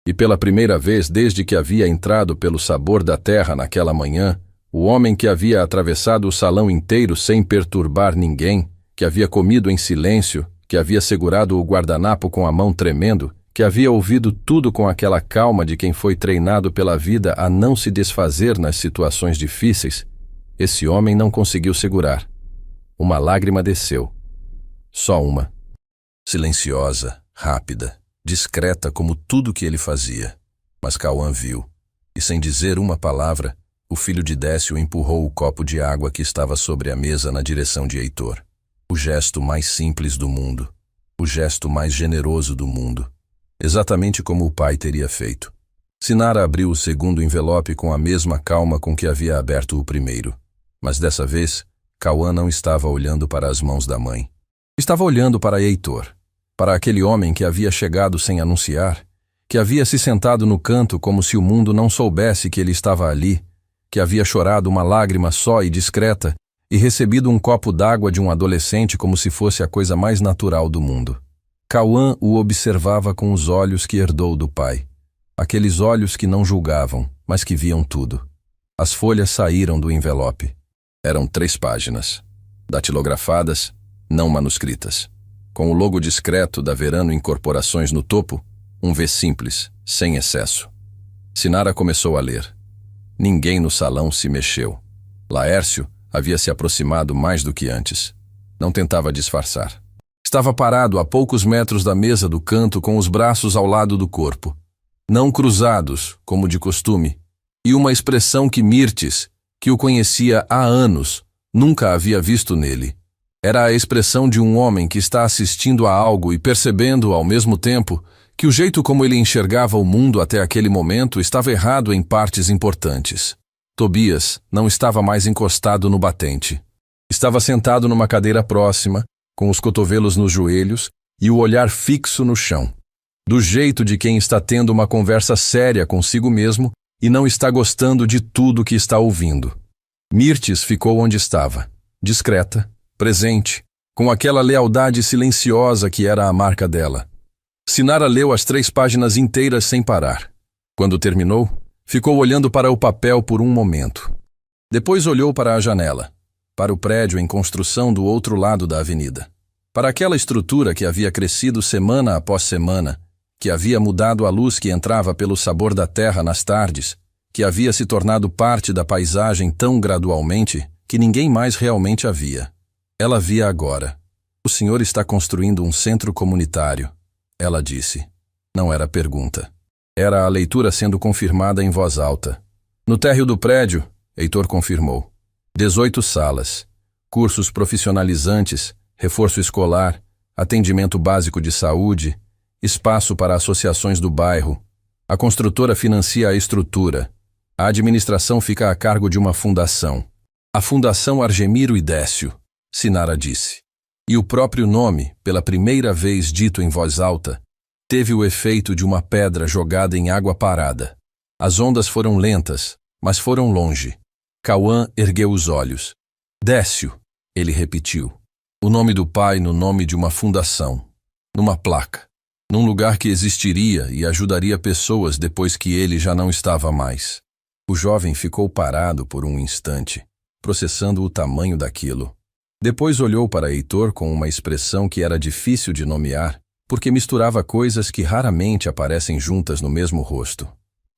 E pela primeira vez desde que havia entrado pelo sabor da terra naquela manhã, o homem que havia atravessado o salão inteiro sem perturbar ninguém, que havia comido em silêncio, que havia segurado o guardanapo com a mão tremendo, que havia ouvido tudo com aquela calma de quem foi treinado pela vida a não se desfazer nas situações difíceis, esse homem não conseguiu segurar. Uma lágrima desceu. Só uma. Silenciosa, rápida, discreta como tudo que ele fazia. Mas Cauã viu, e sem dizer uma palavra, o filho de Décio empurrou o copo de água que estava sobre a mesa na direção de Heitor. O gesto mais simples do mundo. O gesto mais generoso do mundo. Exatamente como o pai teria feito. Sinara abriu o segundo envelope com a mesma calma com que havia aberto o primeiro. Mas dessa vez, Cauã não estava olhando para as mãos da mãe. Estava olhando para Heitor. Para aquele homem que havia chegado sem anunciar, que havia se sentado no canto como se o mundo não soubesse que ele estava ali, que havia chorado uma lágrima só e discreta e recebido um copo d'água de um adolescente como se fosse a coisa mais natural do mundo. Cauã o observava com os olhos que herdou do pai. Aqueles olhos que não julgavam, mas que viam tudo. As folhas saíram do envelope. Eram 3 páginas, datilografadas, não manuscritas. Com o logo discreto da Verano Incorporações no topo, um V simples, sem excesso. Sinara começou a ler. Ninguém no salão se mexeu. Laércio havia se aproximado mais do que antes. Não tentava disfarçar. Estava parado a poucos metros da mesa do canto com os braços ao lado do corpo. Não cruzados, como de costume, e uma expressão que Mirtes, que o conhecia há anos, nunca havia visto nele. Era a expressão de um homem que está assistindo a algo e percebendo, ao mesmo tempo, que o jeito como ele enxergava o mundo até aquele momento estava errado em partes importantes. Tobias não estava mais encostado no batente. Estava sentado numa cadeira próxima, com os cotovelos nos joelhos e o olhar fixo no chão. Do jeito de quem está tendo uma conversa séria consigo mesmo e não está gostando de tudo que está ouvindo. Mirtes ficou onde estava, discreta, presente, com aquela lealdade silenciosa que era a marca dela. Sinara leu as 3 páginas inteiras sem parar. Quando terminou, ficou olhando para o papel por um momento. Depois olhou para a janela, para o prédio em construção do outro lado da avenida, para aquela estrutura que havia crescido semana após semana, que havia mudado a luz que entrava pelo sabor da terra nas tardes, que havia se tornado parte da paisagem tão gradualmente que ninguém mais realmente a via. Ela via agora. O senhor está construindo um centro comunitário, ela disse. Não era pergunta. Era a leitura sendo confirmada em voz alta. No térreo do prédio, Heitor confirmou. 18 salas, cursos profissionalizantes, reforço escolar, atendimento básico de saúde, espaço para associações do bairro. A construtora financia a estrutura. A administração fica a cargo de uma fundação. A Fundação Argemiro e Décio, Sinara disse. E o próprio nome, pela primeira vez dito em voz alta, teve o efeito de uma pedra jogada em água parada. As ondas foram lentas, mas foram longe. Cauã ergueu os olhos. Décio, ele repetiu. O nome do pai no nome de uma fundação. Numa placa. Num lugar que existiria e ajudaria pessoas depois que ele já não estava mais. O jovem ficou parado por um instante, processando o tamanho daquilo. Depois olhou para Heitor com uma expressão que era difícil de nomear, porque misturava coisas que raramente aparecem juntas no mesmo rosto.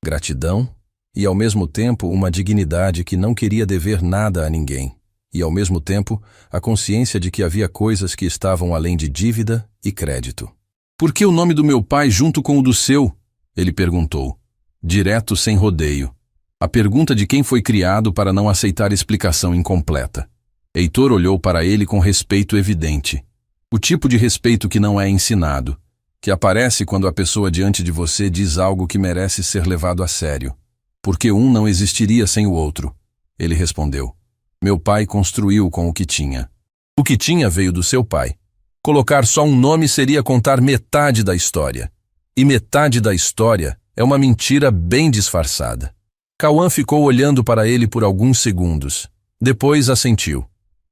Gratidão e, ao mesmo tempo, uma dignidade que não queria dever nada a ninguém. E, ao mesmo tempo, a consciência de que havia coisas que estavam além de dívida e crédito. Por que o nome do meu pai junto com o do seu? Ele perguntou, direto sem rodeio. A pergunta de quem foi criado para não aceitar explicação incompleta. Heitor olhou para ele com respeito evidente. O tipo de respeito que não é ensinado, que aparece quando a pessoa diante de você diz algo que merece ser levado a sério. Porque um não existiria sem o outro. Ele respondeu. Meu pai construiu com o que tinha. O que tinha veio do seu pai. Colocar só um nome seria contar metade da história. E metade da história é uma mentira bem disfarçada. Cauã ficou olhando para ele por alguns segundos. Depois assentiu.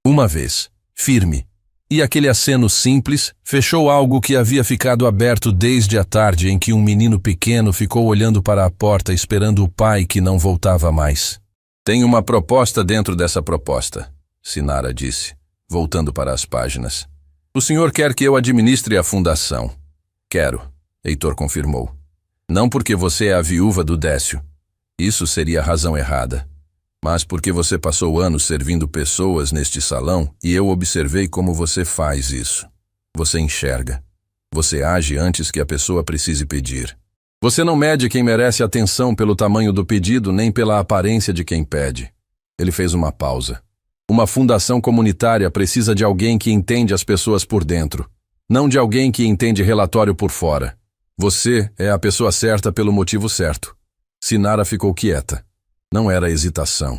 Uma vez, firme. E aquele aceno simples fechou algo que havia ficado aberto desde a tarde em que um menino pequeno ficou olhando para a porta esperando o pai que não voltava mais. Tem uma proposta dentro dessa proposta, Sinara disse, voltando para as páginas. O senhor quer que eu administre a fundação? Quero, Heitor confirmou. Não porque você é a viúva do Décio. Isso seria a razão errada. Mas porque você passou anos servindo pessoas neste salão e eu observei como você faz isso. Você enxerga. Você age antes que a pessoa precise pedir. Você não mede quem merece atenção pelo tamanho do pedido nem pela aparência de quem pede. Ele fez uma pausa. Uma fundação comunitária precisa de alguém que entende as pessoas por dentro, não de alguém que entende relatório por fora. Você é a pessoa certa pelo motivo certo. Sinara ficou quieta. Não era hesitação.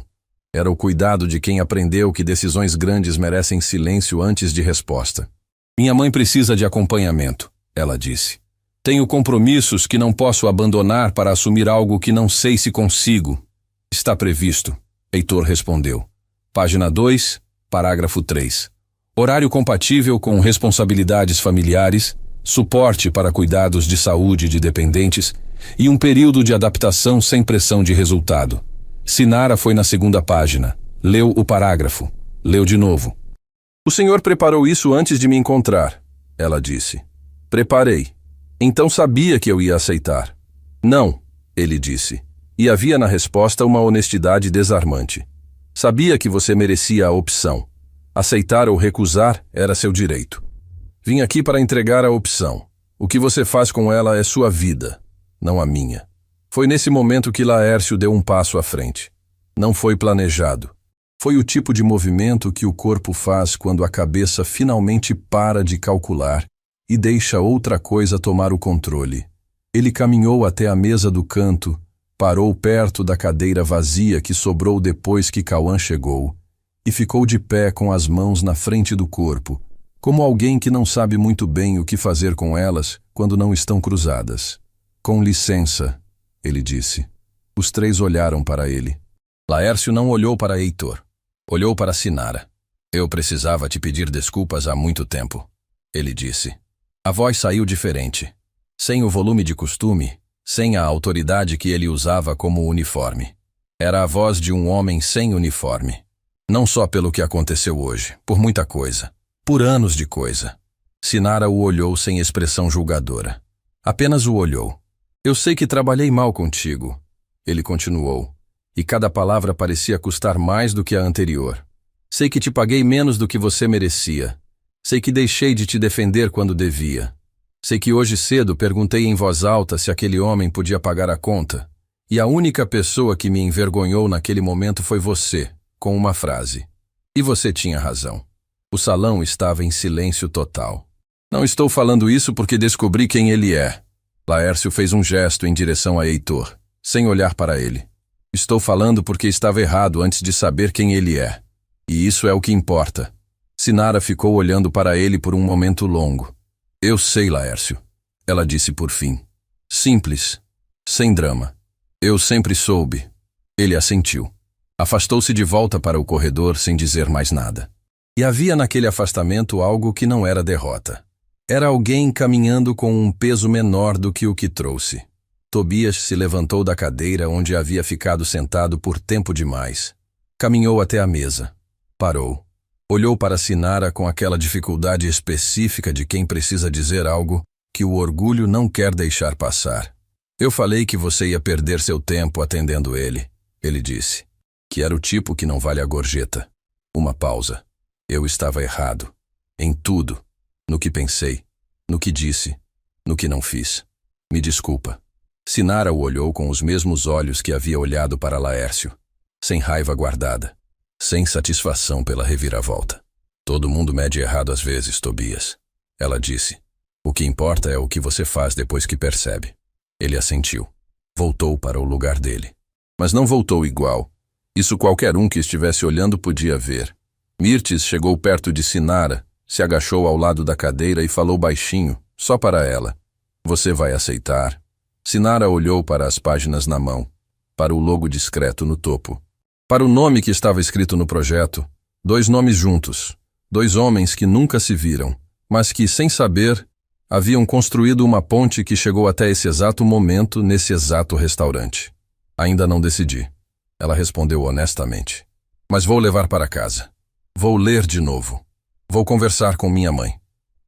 Era o cuidado de quem aprendeu que decisões grandes merecem silêncio antes de resposta. Minha mãe precisa de acompanhamento, ela disse. Tenho compromissos que não posso abandonar para assumir algo que não sei se consigo. Está previsto, Heitor respondeu. Página 2, parágrafo 3. Horário compatível com responsabilidades familiares, suporte para cuidados de saúde de dependentes e um período de adaptação sem pressão de resultado. Sinara foi na segunda página. Leu o parágrafo. Leu de novo. O senhor preparou isso antes de me encontrar, ela disse. Preparei. Então sabia que eu ia aceitar. Não, ele disse. E havia na resposta uma honestidade desarmante. Sabia que você merecia a opção. Aceitar ou recusar era seu direito. Vim aqui para entregar a opção. O que você faz com ela é sua vida, não a minha. Foi nesse momento que Laércio deu um passo à frente. Não foi planejado. Foi o tipo de movimento que o corpo faz quando a cabeça finalmente para de calcular e deixa outra coisa tomar o controle. Ele caminhou até a mesa do canto, parou perto da cadeira vazia que sobrou depois que Cauã chegou e ficou de pé com as mãos na frente do corpo, como alguém que não sabe muito bem o que fazer com elas quando não estão cruzadas. Com licença, ele disse. Os três olharam para ele. Laércio não olhou para Heitor. Olhou para Sinara. Eu precisava te pedir desculpas há muito tempo, ele disse. A voz saiu diferente. Sem o volume de costume, sem a autoridade que ele usava como uniforme. Era a voz de um homem sem uniforme. Não só pelo que aconteceu hoje, por muita coisa. Por anos de coisa. Sinara o olhou sem expressão julgadora. Apenas o olhou. Eu sei que trabalhei mal contigo, ele continuou, e cada palavra parecia custar mais do que a anterior. Sei que te paguei menos do que você merecia. Sei que deixei de te defender quando devia. Sei que hoje cedo perguntei em voz alta se aquele homem podia pagar a conta. E a única pessoa que me envergonhou naquele momento foi você, com uma frase. E você tinha razão. O salão estava em silêncio total. Não estou falando isso porque descobri quem ele é. Laércio fez um gesto em direção a Heitor, sem olhar para ele. Estou falando porque estava errado antes de saber quem ele é. E isso é o que importa. Sinara ficou olhando para ele por um momento longo. Eu sei, Laércio, ela disse por fim. Simples, sem drama. Eu sempre soube. Ele assentiu. Afastou-se de volta para o corredor sem dizer mais nada. E havia naquele afastamento algo que não era derrota. Era alguém caminhando com um peso menor do que o que trouxe. Tobias se levantou da cadeira onde havia ficado sentado por tempo demais. Caminhou até a mesa. Parou. Olhou para Sinara com aquela dificuldade específica de quem precisa dizer algo que o orgulho não quer deixar passar. Eu falei que você ia perder seu tempo atendendo ele disse. Que era o tipo que não vale a gorjeta. Uma pausa. Eu estava errado. Em tudo. No que pensei. No que disse. No que não fiz. Me desculpa. Sinara o olhou com os mesmos olhos que havia olhado para Laércio. Sem raiva guardada. Sem satisfação pela reviravolta. Todo mundo mede errado às vezes, Tobias. Ela disse. O que importa é o que você faz depois que percebe. Ele assentiu. Voltou para o lugar dele. Mas não voltou igual. Isso qualquer um que estivesse olhando podia ver. Mirtes chegou perto de Sinara, se agachou ao lado da cadeira e falou baixinho, só para ela. Você vai aceitar? Sinara olhou para as páginas na mão, para o logo discreto no topo, para o nome que estava escrito no projeto, 2 nomes juntos, 2 homens que nunca se viram, mas que, sem saber, haviam construído uma ponte que chegou até esse exato momento nesse exato restaurante. Ainda não decidi. Ela respondeu honestamente. Mas vou levar para casa. Vou ler de novo. Vou conversar com minha mãe.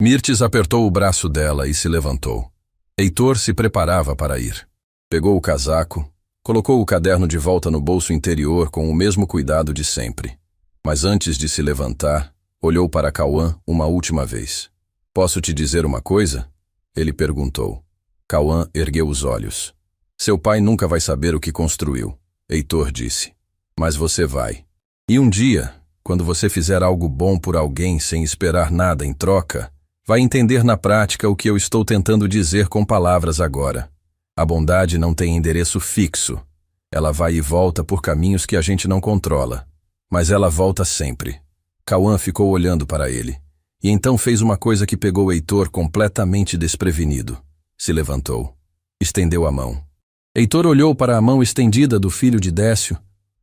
Mirtes apertou o braço dela e se levantou. Heitor se preparava para ir. Pegou o casaco, colocou o caderno de volta no bolso interior com o mesmo cuidado de sempre. Mas antes de se levantar, olhou para Cauã uma última vez. Posso te dizer uma coisa? Ele perguntou. Cauã ergueu os olhos. Seu pai nunca vai saber o que construiu, Heitor disse. Mas você vai. E um dia, quando você fizer algo bom por alguém sem esperar nada em troca, vai entender na prática o que eu estou tentando dizer com palavras agora. A bondade não tem endereço fixo. Ela vai e volta por caminhos que a gente não controla. Mas ela volta sempre. Cauã ficou olhando para ele. E então fez uma coisa que pegou Heitor completamente desprevenido. Se levantou. Estendeu a mão. Heitor olhou para a mão estendida do filho de Décio,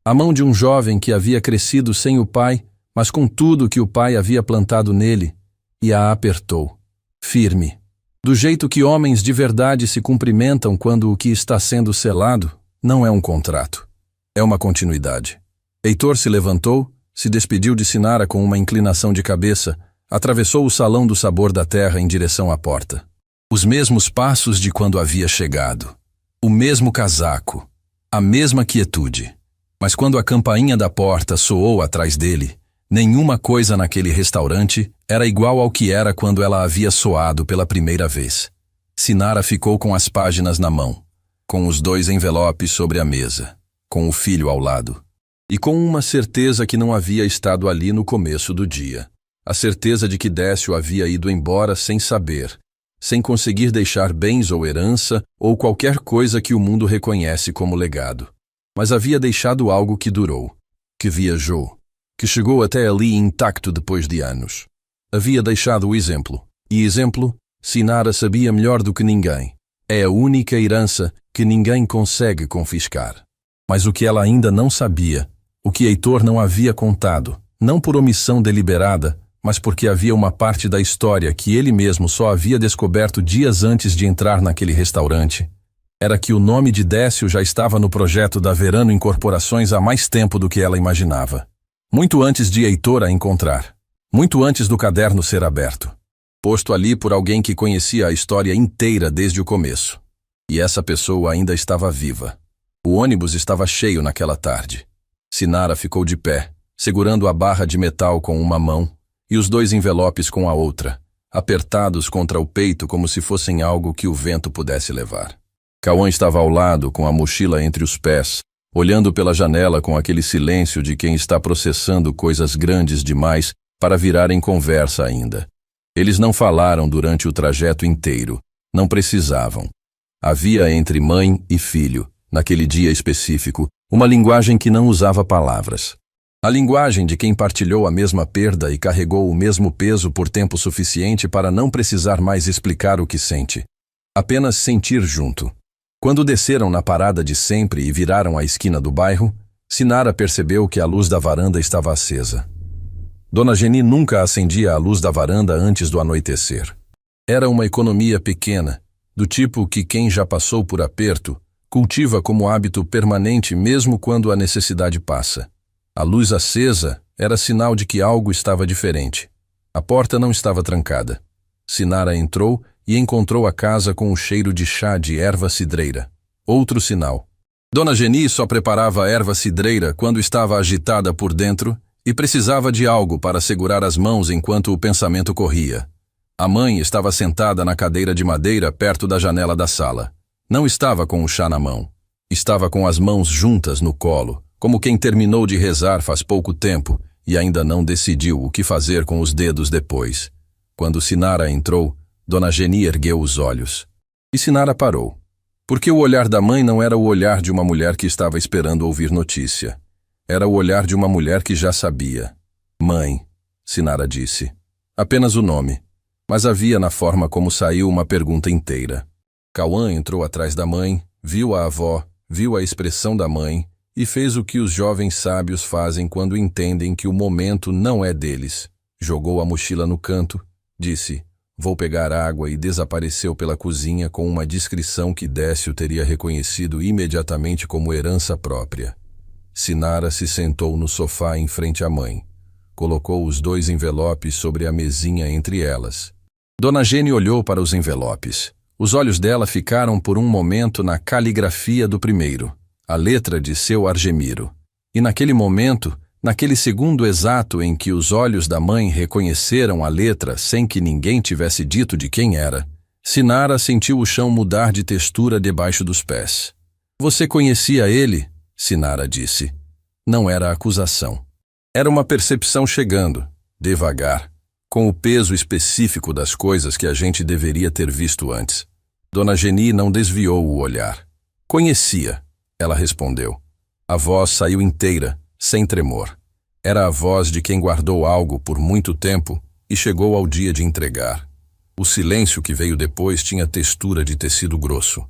a mão de um jovem que havia crescido sem o pai, mas com tudo que o pai havia plantado nele, e a apertou. Firme. Do jeito que homens de verdade se cumprimentam quando o que está sendo selado não é um contrato. É uma continuidade. Heitor se levantou, se despediu de Sinara com uma inclinação de cabeça, atravessou o salão do Sabor da Terra em direção à porta. Os mesmos passos de quando havia chegado. O mesmo casaco. A mesma quietude. Mas quando a campainha da porta soou atrás dele, nenhuma coisa naquele restaurante era igual ao que era quando ela havia soado pela primeira vez. Sinara ficou com as páginas na mão, com os 2 envelopes sobre a mesa, com o filho ao lado. E com uma certeza que não havia estado ali no começo do dia. A certeza de que Décio havia ido embora sem saber, sem conseguir deixar bens ou herança ou qualquer coisa que o mundo reconhece como legado. Mas havia deixado algo que durou, que viajou, que chegou até ali intacto depois de anos. Havia deixado o exemplo. E exemplo, Sinara sabia melhor do que ninguém. É a única herança que ninguém consegue confiscar. Mas o que ela ainda não sabia, o que Heitor não havia contado, não por omissão deliberada, mas porque havia uma parte da história que ele mesmo só havia descoberto dias antes de entrar naquele restaurante, era que o nome de Décio já estava no projeto da Verano Incorporações há mais tempo do que ela imaginava. Muito antes de Heitor a encontrar. Muito antes do caderno ser aberto. Posto ali por alguém que conhecia a história inteira desde o começo. E essa pessoa ainda estava viva. O ônibus estava cheio naquela tarde. Sinara ficou de pé, segurando a barra de metal com uma mão, e os 2 envelopes com a outra, apertados contra o peito como se fossem algo que o vento pudesse levar. Cauã estava ao lado, com a mochila entre os pés, olhando pela janela com aquele silêncio de quem está processando coisas grandes demais para virar em conversa ainda. Eles não falaram durante o trajeto inteiro, não precisavam. Havia entre mãe e filho, naquele dia específico, uma linguagem que não usava palavras. A linguagem de quem partilhou a mesma perda e carregou o mesmo peso por tempo suficiente para não precisar mais explicar o que sente. Apenas sentir junto. Quando desceram na parada de sempre e viraram a esquina do bairro, Sinara percebeu que a luz da varanda estava acesa. Dona Geni nunca acendia a luz da varanda antes do anoitecer. Era uma economia pequena, do tipo que quem já passou por aperto cultiva como hábito permanente mesmo quando a necessidade passa. A luz acesa era sinal de que algo estava diferente. A porta não estava trancada. Sinara entrou e encontrou a casa com o cheiro de chá de erva cidreira. Outro sinal. Dona Geni só preparava a erva cidreira quando estava agitada por dentro e precisava de algo para segurar as mãos enquanto o pensamento corria. A mãe estava sentada na cadeira de madeira perto da janela da sala. Não estava com o chá na mão. Estava com as mãos juntas no colo, como quem terminou de rezar faz pouco tempo e ainda não decidiu o que fazer com os dedos depois. Quando Sinara entrou, Dona Geni ergueu os olhos. E Sinara parou. Porque o olhar da mãe não era o olhar de uma mulher que estava esperando ouvir notícia. Era o olhar de uma mulher que já sabia. Mãe, Sinara disse. Apenas o nome. Mas havia na forma como saiu uma pergunta inteira. Cauã entrou atrás da mãe, viu a avó, viu a expressão da mãe e fez o que os jovens sábios fazem quando entendem que o momento não é deles. Jogou a mochila no canto, disse, vou pegar água e desapareceu pela cozinha com uma discrição que Décio teria reconhecido imediatamente como herança própria. Sinara se sentou no sofá em frente à mãe. Colocou os 2 envelopes sobre a mesinha entre elas. Dona Geni olhou para os envelopes. Os olhos dela ficaram por um momento na caligrafia do primeiro, a letra de seu Argemiro. E naquele momento, naquele segundo exato em que os olhos da mãe reconheceram a letra sem que ninguém tivesse dito de quem era, Sinara sentiu o chão mudar de textura debaixo dos pés. Você conhecia ele? Sinara disse. Não era acusação. Era uma percepção chegando, devagar, com o peso específico das coisas que a gente deveria ter visto antes. Dona Geni não desviou o olhar. Conhecia, ela respondeu. A voz saiu inteira, sem tremor. Era a voz de quem guardou algo por muito tempo e chegou ao dia de entregar. O silêncio que veio depois tinha textura de tecido grosso,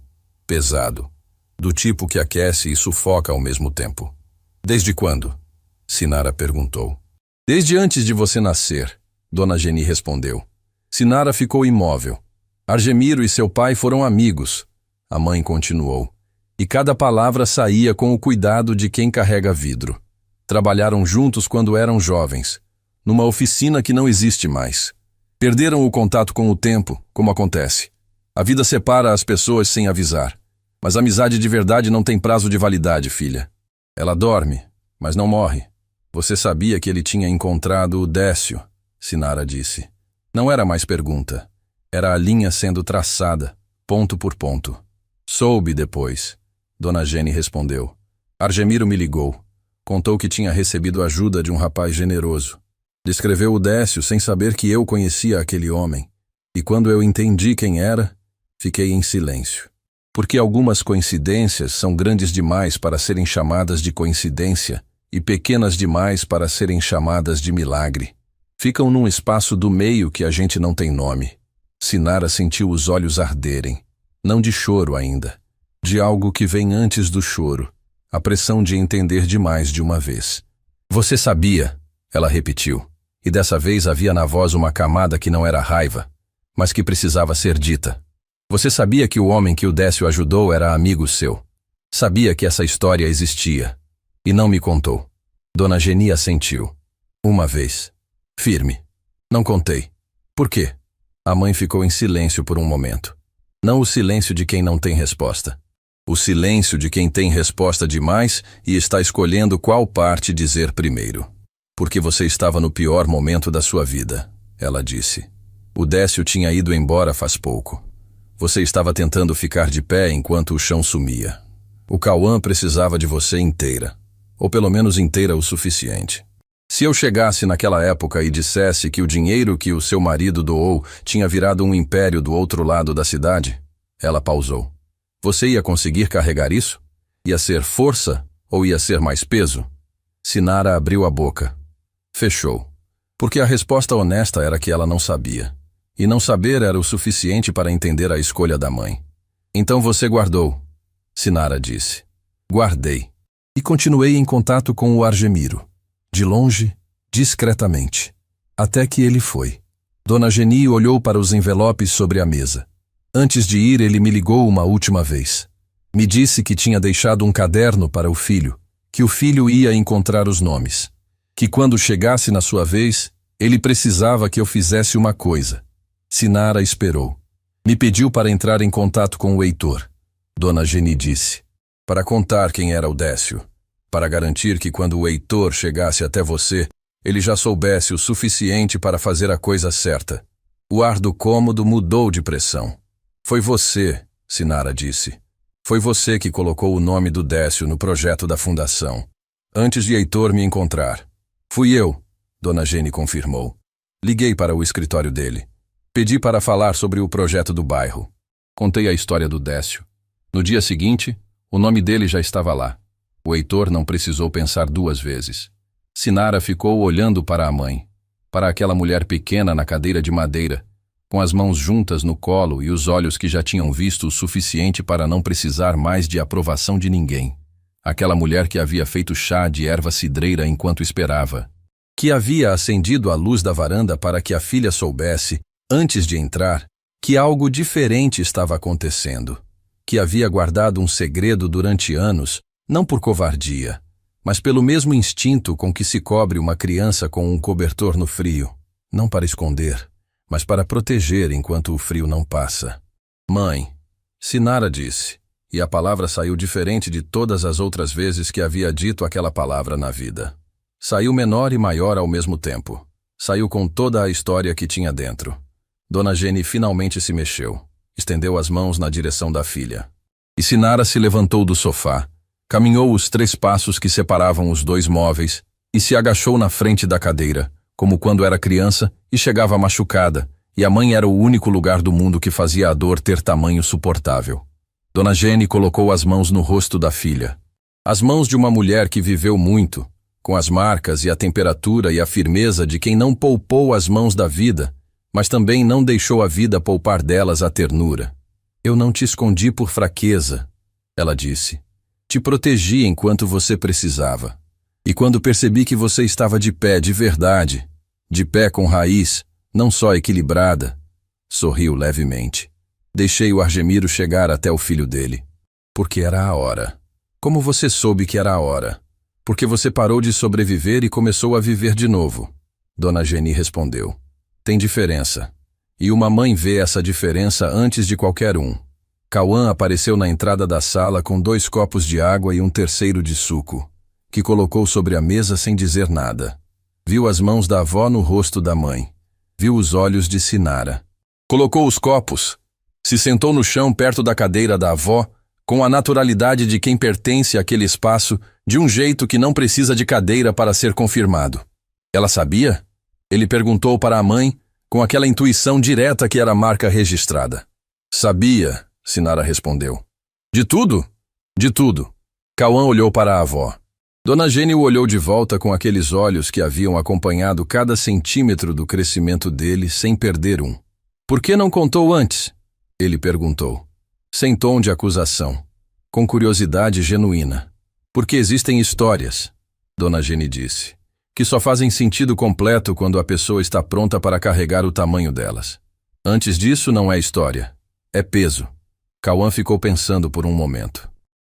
pesado, do tipo que aquece e sufoca ao mesmo tempo. Desde quando? Sinara perguntou. Desde antes de você nascer, Dona Geni respondeu. Sinara ficou imóvel. Argemiro e seu pai foram amigos, a mãe continuou. E cada palavra saía com o cuidado de quem carrega vidro. Trabalharam juntos quando eram jovens, numa oficina que não existe mais. Perderam o contato com o tempo, como acontece. A vida separa as pessoas sem avisar. Mas a amizade de verdade não tem prazo de validade, filha. Ela dorme, mas não morre. Você sabia que ele tinha encontrado o Décio, Sinara disse. Não era mais pergunta. Era a linha sendo traçada, ponto por ponto. Soube depois, Dona Geni respondeu. Argemiro me ligou. Contou que tinha recebido ajuda de um rapaz generoso. Descreveu o Décio sem saber que eu conhecia aquele homem. E quando eu entendi quem era, fiquei em silêncio. Porque algumas coincidências são grandes demais para serem chamadas de coincidência e pequenas demais para serem chamadas de milagre. Ficam num espaço do meio que a gente não tem nome. Sinara sentiu os olhos arderem. Não de choro ainda. De algo que vem antes do choro. A pressão de entender demais de uma vez. Você sabia, ela repetiu. E dessa vez havia na voz uma camada que não era raiva, mas que precisava ser dita. Você sabia que o homem que o Décio ajudou era amigo seu. Sabia que essa história existia. E não me contou. Dona Geni assentiu. Uma vez. Firme. Não contei. Por quê? A mãe ficou em silêncio por um momento. Não o silêncio de quem não tem resposta. O silêncio de quem tem resposta demais e está escolhendo qual parte dizer primeiro. Porque você estava no pior momento da sua vida, ela disse. O Décio tinha ido embora faz pouco. Você estava tentando ficar de pé enquanto o chão sumia. O Cauã precisava de você inteira. Ou pelo menos inteira o suficiente. Se eu chegasse naquela época e dissesse que o dinheiro que o seu marido doou tinha virado um império do outro lado da cidade, ela pausou. Você ia conseguir carregar isso? Ia ser força ou ia ser mais peso? Sinara abriu a boca. Fechou. Porque a resposta honesta era que ela não sabia. E não saber era o suficiente para entender a escolha da mãe. Então você guardou, Sinara disse. Guardei. E continuei em contato com o Argemiro. De longe, discretamente. Até que ele foi. Dona Geni olhou para os envelopes sobre a mesa. Antes de ir, ele me ligou uma última vez. Me disse que tinha deixado um caderno para o filho, que o filho ia encontrar os nomes. Que quando chegasse na sua vez, ele precisava que eu fizesse uma coisa. Sinara esperou. Me pediu para entrar em contato com o Heitor. Dona Geni disse. Para contar quem era o Décio. Para garantir que quando o Heitor chegasse até você, ele já soubesse o suficiente para fazer a coisa certa. O ar do cômodo mudou de pressão. Foi você, Sinara disse. Foi você que colocou o nome do Décio no projeto da fundação. Antes de Heitor me encontrar. Fui eu, Dona Geni confirmou. Liguei para o escritório dele. Pedi para falar sobre o projeto do bairro. Contei a história do Décio. No dia seguinte, o nome dele já estava lá. O Heitor não precisou pensar duas vezes. Sinara ficou olhando para a mãe, para aquela mulher pequena na cadeira de madeira, com as mãos juntas no colo e os olhos que já tinham visto o suficiente para não precisar mais de aprovação de ninguém. Aquela mulher que havia feito chá de erva cidreira enquanto esperava. Que havia acendido a luz da varanda para que a filha soubesse, antes de entrar, que algo diferente estava acontecendo. Que havia guardado um segredo durante anos, não por covardia, mas pelo mesmo instinto com que se cobre uma criança com um cobertor no frio. Não para esconder, mas para proteger enquanto o frio não passa. Mãe, Sinara disse, e a palavra saiu diferente de todas as outras vezes que havia dito aquela palavra na vida. Saiu menor e maior ao mesmo tempo. Saiu com toda a história que tinha dentro. Dona Geni finalmente se mexeu. Estendeu as mãos na direção da filha. E Sinara se levantou do sofá, caminhou os 3 passos que separavam os 2 móveis e se agachou na frente da cadeira, como quando era criança e chegava machucada, e a mãe era o único lugar do mundo que fazia a dor ter tamanho suportável. Dona Geni colocou as mãos no rosto da filha. As mãos de uma mulher que viveu muito, com as marcas e a temperatura e a firmeza de quem não poupou as mãos da vida, mas também não deixou a vida poupar delas a ternura. Eu não te escondi por fraqueza, ela disse. Te protegi enquanto você precisava. E quando percebi que você estava de pé de verdade, de pé com raiz, não só equilibrada, sorriu levemente. Deixei o Argemiro chegar até o filho dele. Porque era a hora. Como você soube que era a hora? Porque você parou de sobreviver e começou a viver de novo. Dona Geni respondeu. Tem diferença. E uma mãe vê essa diferença antes de qualquer um. Cauã apareceu na entrada da sala com 2 copos de água e um terceiro de suco, que colocou sobre a mesa sem dizer nada. Viu as mãos da avó no rosto da mãe. Viu os olhos de Sinara. Colocou os copos. Se sentou no chão perto da cadeira da avó, com a naturalidade de quem pertence àquele espaço, de um jeito que não precisa de cadeira para ser confirmado. Ela sabia? Ele perguntou para a mãe, com aquela intuição direta que era a marca registrada. Sabia, Sinara respondeu. De tudo? De tudo. Cauã olhou para a avó. Dona Geni o olhou de volta com aqueles olhos que haviam acompanhado cada centímetro do crescimento dele sem perder um. Por que não contou antes? Ele perguntou, sem tom de acusação, com curiosidade genuína. Porque existem histórias, Dona Geni disse, que só fazem sentido completo quando a pessoa está pronta para carregar o tamanho delas. Antes disso não é história, é peso. Cauã ficou pensando por um momento.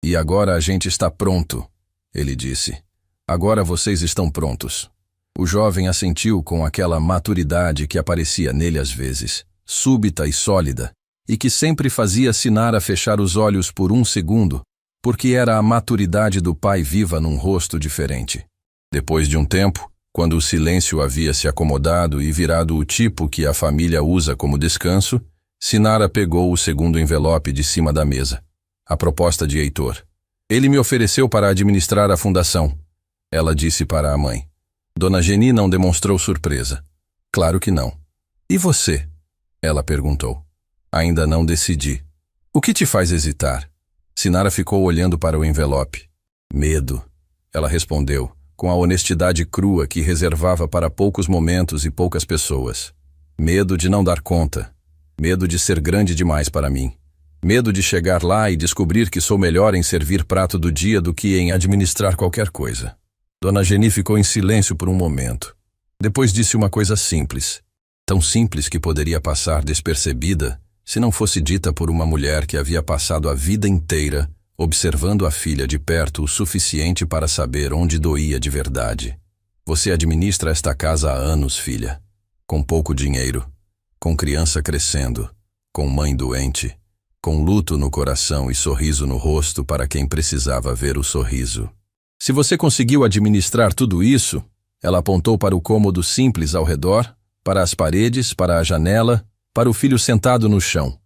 E agora a gente está pronto, ele disse. Agora vocês estão prontos. O jovem assentiu com aquela maturidade que aparecia nele às vezes, súbita e sólida, e que sempre fazia Sinara fechar os olhos por um segundo, porque era a maturidade do pai viva num rosto diferente. Depois de um tempo, Quando o silêncio havia se acomodado e virado o tipo que a família usa como descanso, Sinara pegou o segundo envelope de cima da mesa. A proposta de Heitor. Ele me ofereceu para administrar a fundação, ela disse para a mãe. Dona Geni não demonstrou surpresa. Claro que não. E você? Ela perguntou. Ainda não decidi. O que te faz hesitar? Sinara ficou olhando para o envelope. Medo, ela respondeu, com a honestidade crua que reservava para poucos momentos e poucas pessoas. Medo de não dar conta. Medo de ser grande demais para mim. Medo de chegar lá e descobrir que sou melhor em servir prato do dia do que em administrar qualquer coisa. Dona Geni ficou em silêncio por um momento. Depois disse uma coisa simples. Tão simples que poderia passar despercebida se não fosse dita por uma mulher que havia passado a vida inteira observando a filha de perto o suficiente para saber onde doía de verdade. Você administra esta casa há anos, filha. Com pouco dinheiro, com criança crescendo, com mãe doente, com luto no coração e sorriso no rosto para quem precisava ver o sorriso. Se você conseguiu administrar tudo isso, ela apontou para o cômodo simples ao redor, para as paredes, para a janela, para o filho sentado no chão.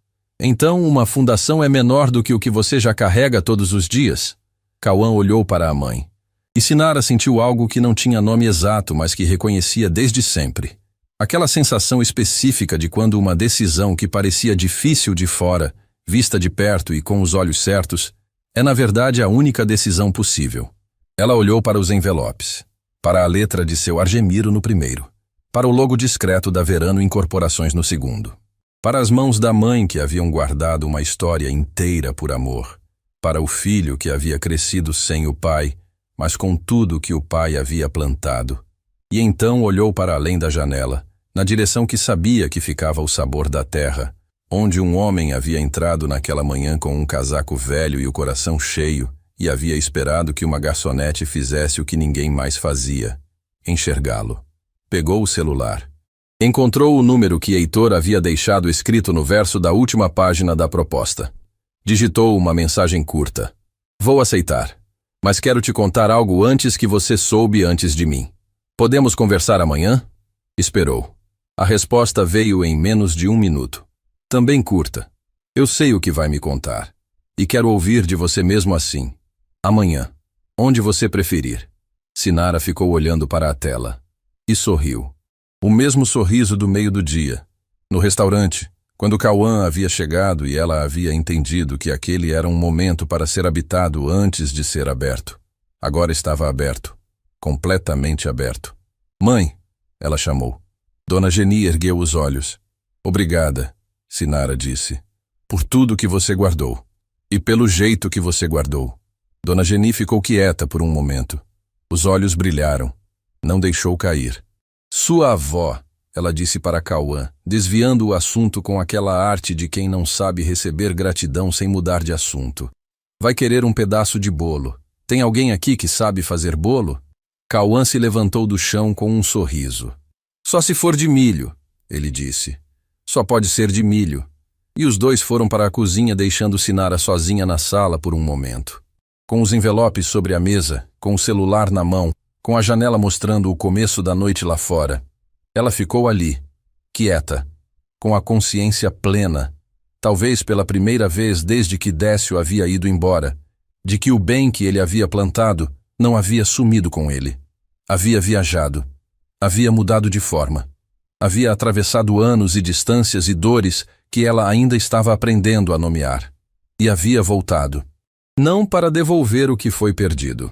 Então uma fundação é menor do que o que você já carrega todos os dias? Cauã olhou para a mãe. E Sinara sentiu algo que não tinha nome exato, mas que reconhecia desde sempre. Aquela sensação específica de quando uma decisão que parecia difícil de fora, vista de perto e com os olhos certos, é na verdade a única decisão possível. Ela olhou para os envelopes, para a letra de seu Argemiro no primeiro, para o logo discreto da Verano Incorporações no segundo, para as mãos da mãe que haviam guardado uma história inteira por amor, para o filho que havia crescido sem o pai, mas com tudo que o pai havia plantado. E então olhou para além da janela, na direção que sabia que ficava o sabor da terra, onde um homem havia entrado naquela manhã com um casaco velho e o coração cheio, e havia esperado que uma garçonete fizesse o que ninguém mais fazia, enxergá-lo. Pegou o celular. Encontrou o número que Heitor havia deixado escrito no verso da última página da proposta. Digitou uma mensagem curta. Vou aceitar, mas quero te contar algo antes que você soube antes de mim. Podemos conversar amanhã? Esperou. A resposta veio em menos de 1 minuto. Também curta. Eu sei o que vai me contar. E quero ouvir de você mesmo assim. Amanhã. Onde você preferir. Sinara ficou olhando para a tela. E sorriu. O mesmo sorriso do meio do dia. No restaurante, quando Cauã havia chegado e ela havia entendido que aquele era um momento para ser habitado antes de ser aberto. Agora estava aberto. Completamente aberto. Mãe, ela chamou. Dona Geni ergueu os olhos. Obrigada, Sinara disse, por tudo que você guardou. E pelo jeito que você guardou. Dona Geni ficou quieta por um momento. Os olhos brilharam. Não deixou cair. Sua avó, ela disse para Cauã, desviando o assunto com aquela arte de quem não sabe receber gratidão sem mudar de assunto. Vai querer um pedaço de bolo. Tem alguém aqui que sabe fazer bolo? Cauã se levantou do chão com um sorriso. Só se for de milho, ele disse. Só pode ser de milho. E os dois foram para a cozinha deixando Sinara sozinha na sala por um momento. Com os envelopes sobre a mesa, com o celular na mão, com a janela mostrando o começo da noite lá fora. Ela ficou ali, quieta, com a consciência plena, talvez pela primeira vez desde que Décio havia ido embora, de que o bem que ele havia plantado não havia sumido com ele. Havia viajado, havia mudado de forma, havia atravessado anos e distâncias e dores que ela ainda estava aprendendo a nomear, e havia voltado. Não para devolver o que foi perdido.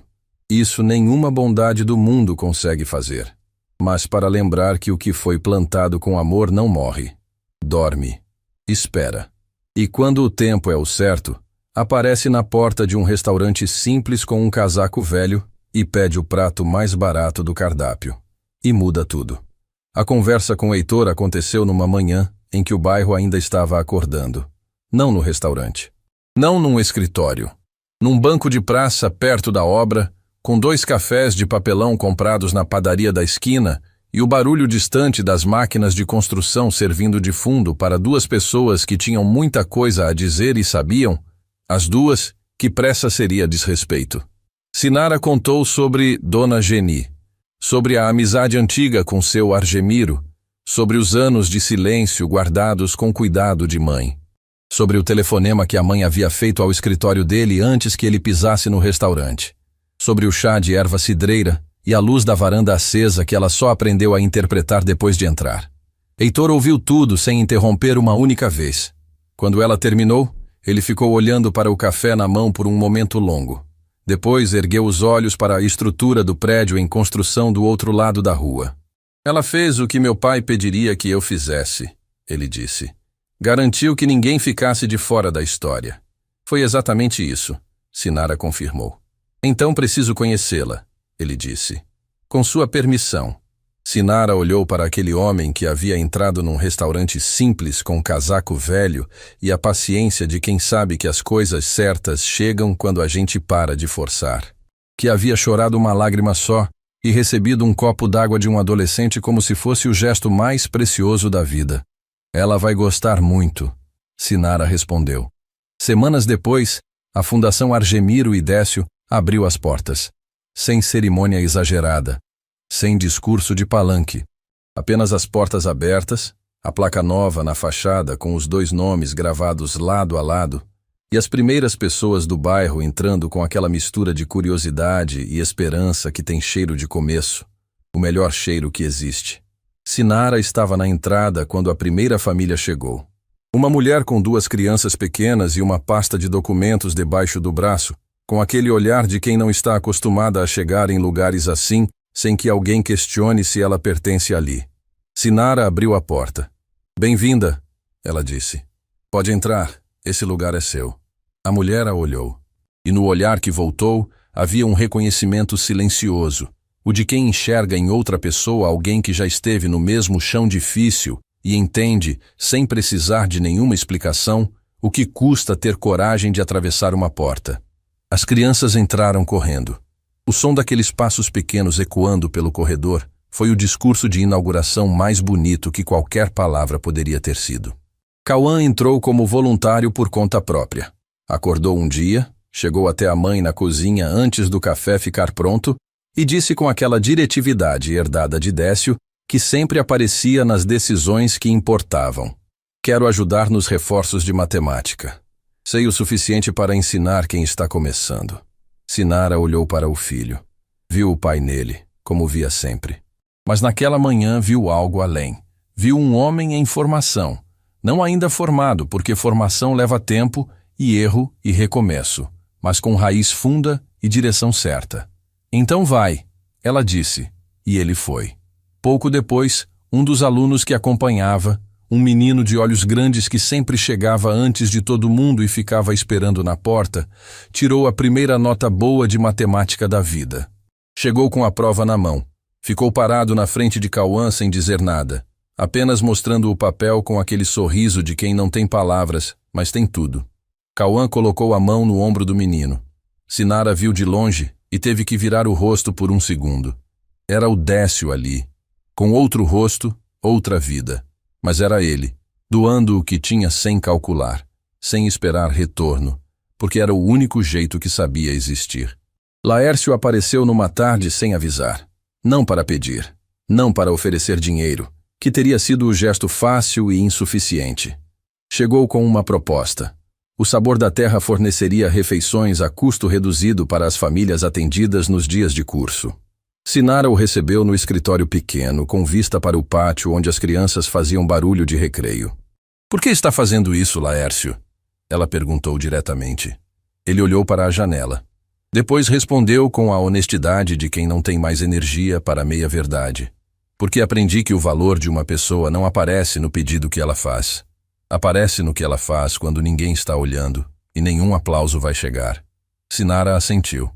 Isso nenhuma bondade do mundo consegue fazer. Mas para lembrar que o que foi plantado com amor não morre. Dorme. Espera. E quando o tempo é o certo, aparece na porta de um restaurante simples com um casaco velho e pede o prato mais barato do cardápio. E muda tudo. A conversa com Heitor aconteceu numa manhã em que o bairro ainda estava acordando. Não no restaurante. Não num escritório. Num banco de praça perto da obra, com 2 cafés de papelão comprados na padaria da esquina e o barulho distante das máquinas de construção servindo de fundo para 2 pessoas que tinham muita coisa a dizer e sabiam, as 2, que pressa seria desrespeito. Sinara contou sobre Dona Geni. sobre a amizade antiga com seu Argemiro, sobre os anos de silêncio guardados com cuidado de mãe, sobre o telefonema que a mãe havia feito ao escritório dele antes que ele pisasse no restaurante, sobre o chá de erva cidreira e a luz da varanda acesa que ela só aprendeu a interpretar depois de entrar. Heitor ouviu tudo sem interromper uma única vez. Quando ela terminou, ele ficou olhando para o café na mão por um momento longo. Depois ergueu os olhos para a estrutura do prédio em construção do outro lado da rua. Ela fez o que meu pai pediria que eu fizesse, ele disse. Garantiu que ninguém ficasse de fora da história. Foi exatamente isso, Sinara confirmou. Então preciso conhecê-la, ele disse. Com sua permissão. Sinara olhou para aquele homem que havia entrado num restaurante simples com um casaco velho e a paciência de quem sabe que as coisas certas chegam quando a gente para de forçar. Que havia chorado uma lágrima só e recebido um copo d'água de um adolescente como se fosse o gesto mais precioso da vida. Ela vai gostar muito, Sinara respondeu. Semanas depois, a Fundação Argemiro e Décio abriu as portas, sem cerimônia exagerada, sem discurso de palanque. Apenas as portas abertas, a placa nova na fachada com os 2 nomes gravados lado a lado, e as primeiras pessoas do bairro entrando com aquela mistura de curiosidade e esperança que tem cheiro de começo, o melhor cheiro que existe. Sinara estava na entrada quando a primeira família chegou. Uma mulher com 2 crianças pequenas e uma pasta de documentos debaixo do braço, com aquele olhar de quem não está acostumada a chegar em lugares assim, sem que alguém questione se ela pertence ali. Sinara abriu a porta. Bem-vinda, ela disse. Pode entrar, esse lugar é seu. A mulher a olhou. E no olhar que voltou, havia um reconhecimento silencioso, o de quem enxerga em outra pessoa alguém que já esteve no mesmo chão difícil e entende, sem precisar de nenhuma explicação, o que custa ter coragem de atravessar uma porta. As crianças entraram correndo. O som daqueles passos pequenos ecoando pelo corredor foi o discurso de inauguração mais bonito que qualquer palavra poderia ter sido. Cauã entrou como voluntário por conta própria. Acordou um dia, chegou até a mãe na cozinha antes do café ficar pronto e disse com aquela diretividade herdada de Décio que sempre aparecia nas decisões que importavam. Quero ajudar nos reforços de matemática. Sei o suficiente para ensinar quem está começando. Sinara olhou para o filho. Viu o pai nele, como via sempre. Mas naquela manhã viu algo além. Viu um homem em formação. Não ainda formado, porque formação leva tempo e erro e recomeço, mas com raiz funda e direção certa. Então vai, ela disse, e ele foi. Pouco depois, um dos alunos que acompanhava, um menino de olhos grandes que sempre chegava antes de todo mundo e ficava esperando na porta, tirou a primeira nota boa de matemática da vida. Chegou com a prova na mão. Ficou parado na frente de Cauã sem dizer nada, apenas mostrando o papel com aquele sorriso de quem não tem palavras, mas tem tudo. Cauã colocou a mão no ombro do menino. Sinara viu de longe e teve que virar o rosto por um segundo. Era o Décio ali, com outro rosto, outra vida. Mas era ele, doando o que tinha sem calcular, sem esperar retorno, porque era o único jeito que sabia existir. Laércio apareceu numa tarde sem avisar. Não para pedir, não para oferecer dinheiro, que teria sido o gesto fácil e insuficiente. Chegou com uma proposta. O Sabor da Terra forneceria refeições a custo reduzido para as famílias atendidas nos dias de curso. Sinara o recebeu no escritório pequeno, com vista para o pátio onde as crianças faziam barulho de recreio. Por que está fazendo isso, Laércio? Ela perguntou diretamente. Ele olhou para a janela. Depois respondeu com a honestidade de quem não tem mais energia para a meia-verdade. Porque aprendi que o valor de uma pessoa não aparece no pedido que ela faz. Aparece no que ela faz quando ninguém está olhando e nenhum aplauso vai chegar. Sinara assentiu.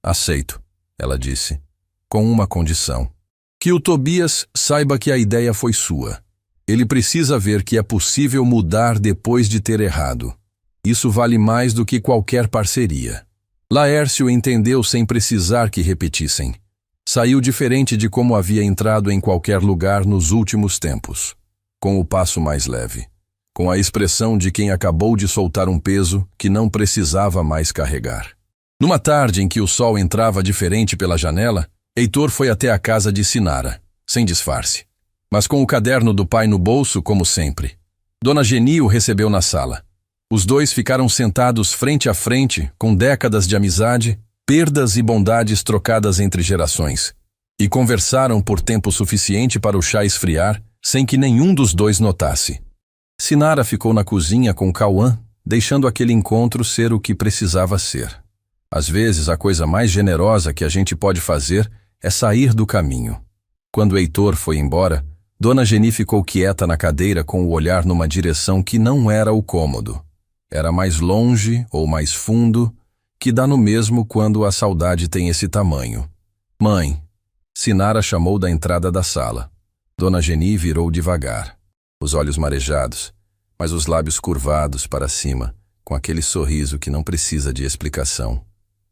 Aceito, ela disse. Com uma condição. Que o Tobias saiba que a ideia foi sua. Ele precisa ver que é possível mudar depois de ter errado. Isso vale mais do que qualquer parceria. Laércio entendeu sem precisar que repetissem. Saiu diferente de como havia entrado em qualquer lugar nos últimos tempos. Com o passo mais leve. Com a expressão de quem acabou de soltar um peso que não precisava mais carregar. Numa tarde em que o sol entrava diferente pela janela, Heitor foi até a casa de Sinara, sem disfarce, mas com o caderno do pai no bolso, como sempre. Dona Geni o recebeu na sala. Os dois ficaram sentados frente a frente, com décadas de amizade, perdas e bondades trocadas entre gerações, e conversaram por tempo suficiente para o chá esfriar, sem que nenhum dos dois notasse. Sinara ficou na cozinha com Cauã, deixando aquele encontro ser o que precisava ser. Às vezes, a coisa mais generosa que a gente pode fazer é sair do caminho. Quando Heitor foi embora, Dona Geni ficou quieta na cadeira com o olhar numa direção que não era o cômodo. Era mais longe ou mais fundo, que dá no mesmo quando a saudade tem esse tamanho. Mãe, Sinara chamou da entrada da sala. Dona Geni virou devagar, os olhos marejados, mas os lábios curvados para cima, com aquele sorriso que não precisa de explicação.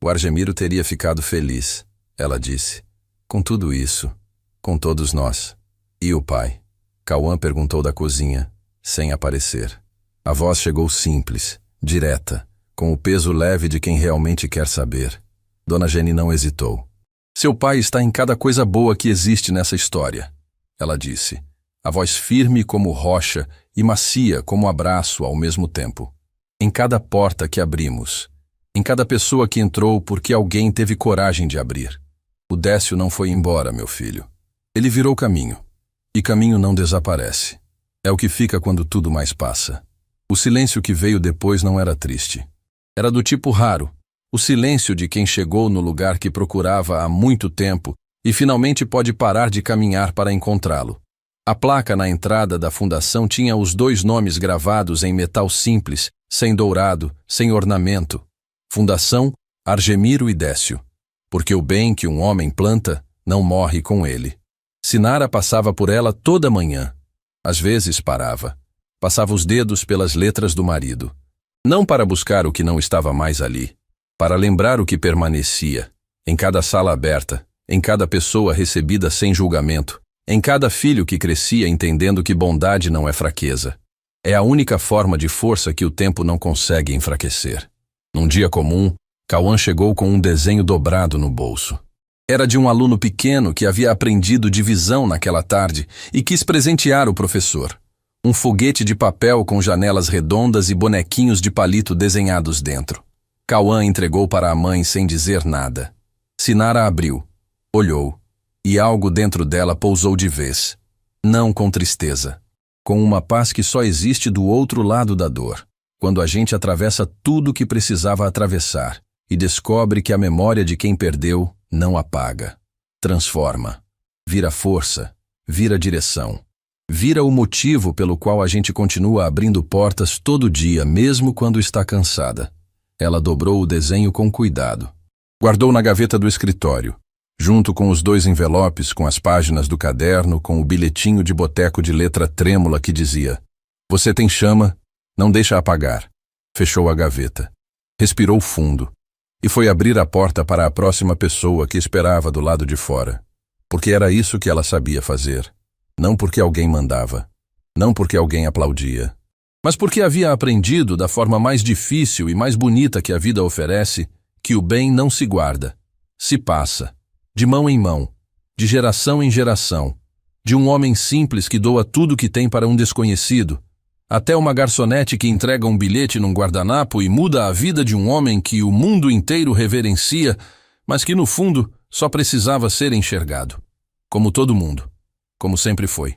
O Argemiro teria ficado feliz, ela disse. Com tudo isso, com todos nós. E o pai? Cauã perguntou da cozinha, sem aparecer. A voz chegou simples, direta, com o peso leve de quem realmente quer saber. Dona Geni não hesitou. Seu pai está em cada coisa boa que existe nessa história, ela disse, a voz firme como rocha e macia como abraço ao mesmo tempo. Em cada porta que abrimos, em cada pessoa que entrou porque alguém teve coragem de abrir. O Décio não foi embora, meu filho. Ele virou caminho. E caminho não desaparece. É o que fica quando tudo mais passa. O silêncio que veio depois não era triste. Era do tipo raro. O silêncio de quem chegou no lugar que procurava há muito tempo e finalmente pode parar de caminhar para encontrá-lo. A placa na entrada da fundação tinha os dois nomes gravados em metal simples, sem dourado, sem ornamento. Fundação Argemiro e Décio. Porque o bem que um homem planta não morre com ele. Sinara passava por ela toda manhã. Às vezes parava. Passava os dedos pelas letras do marido. Não para buscar o que não estava mais ali. Para lembrar o que permanecia. Em cada sala aberta. Em cada pessoa recebida sem julgamento. Em cada filho que crescia entendendo que bondade não é fraqueza. É a única forma de força que o tempo não consegue enfraquecer. Num dia comum, Cauã chegou com um desenho dobrado no bolso. Era de um aluno pequeno que havia aprendido divisão naquela tarde e quis presentear o professor. Um foguete de papel com janelas redondas e bonequinhos de palito desenhados dentro. Cauã entregou para a mãe sem dizer nada. Sinara abriu, olhou, e algo dentro dela pousou de vez. Não com tristeza, com uma paz que só existe do outro lado da dor, quando a gente atravessa tudo o que precisava atravessar e descobre que a memória de quem perdeu não apaga. Transforma. Vira força. Vira direção. Vira o motivo pelo qual a gente continua abrindo portas todo dia, mesmo quando está cansada. Ela dobrou o desenho com cuidado. Guardou na gaveta do escritório, junto com os dois envelopes com as páginas do caderno, com o bilhetinho de boteco de letra trêmula que dizia: "Você tem chama, não deixa apagar." Fechou a gaveta. Respirou fundo. E foi abrir a porta para a próxima pessoa que esperava do lado de fora. Porque era isso que ela sabia fazer. Não porque alguém mandava. Não porque alguém aplaudia. Mas porque havia aprendido, da forma mais difícil e mais bonita que a vida oferece, que o bem não se guarda. Se passa. De mão em mão. De geração em geração. De um homem simples que doa tudo que tem para um desconhecido, até uma garçonete que entrega um bilhete num guardanapo e muda a vida de um homem que o mundo inteiro reverencia, mas que no fundo só precisava ser enxergado. Como todo mundo. Como sempre foi.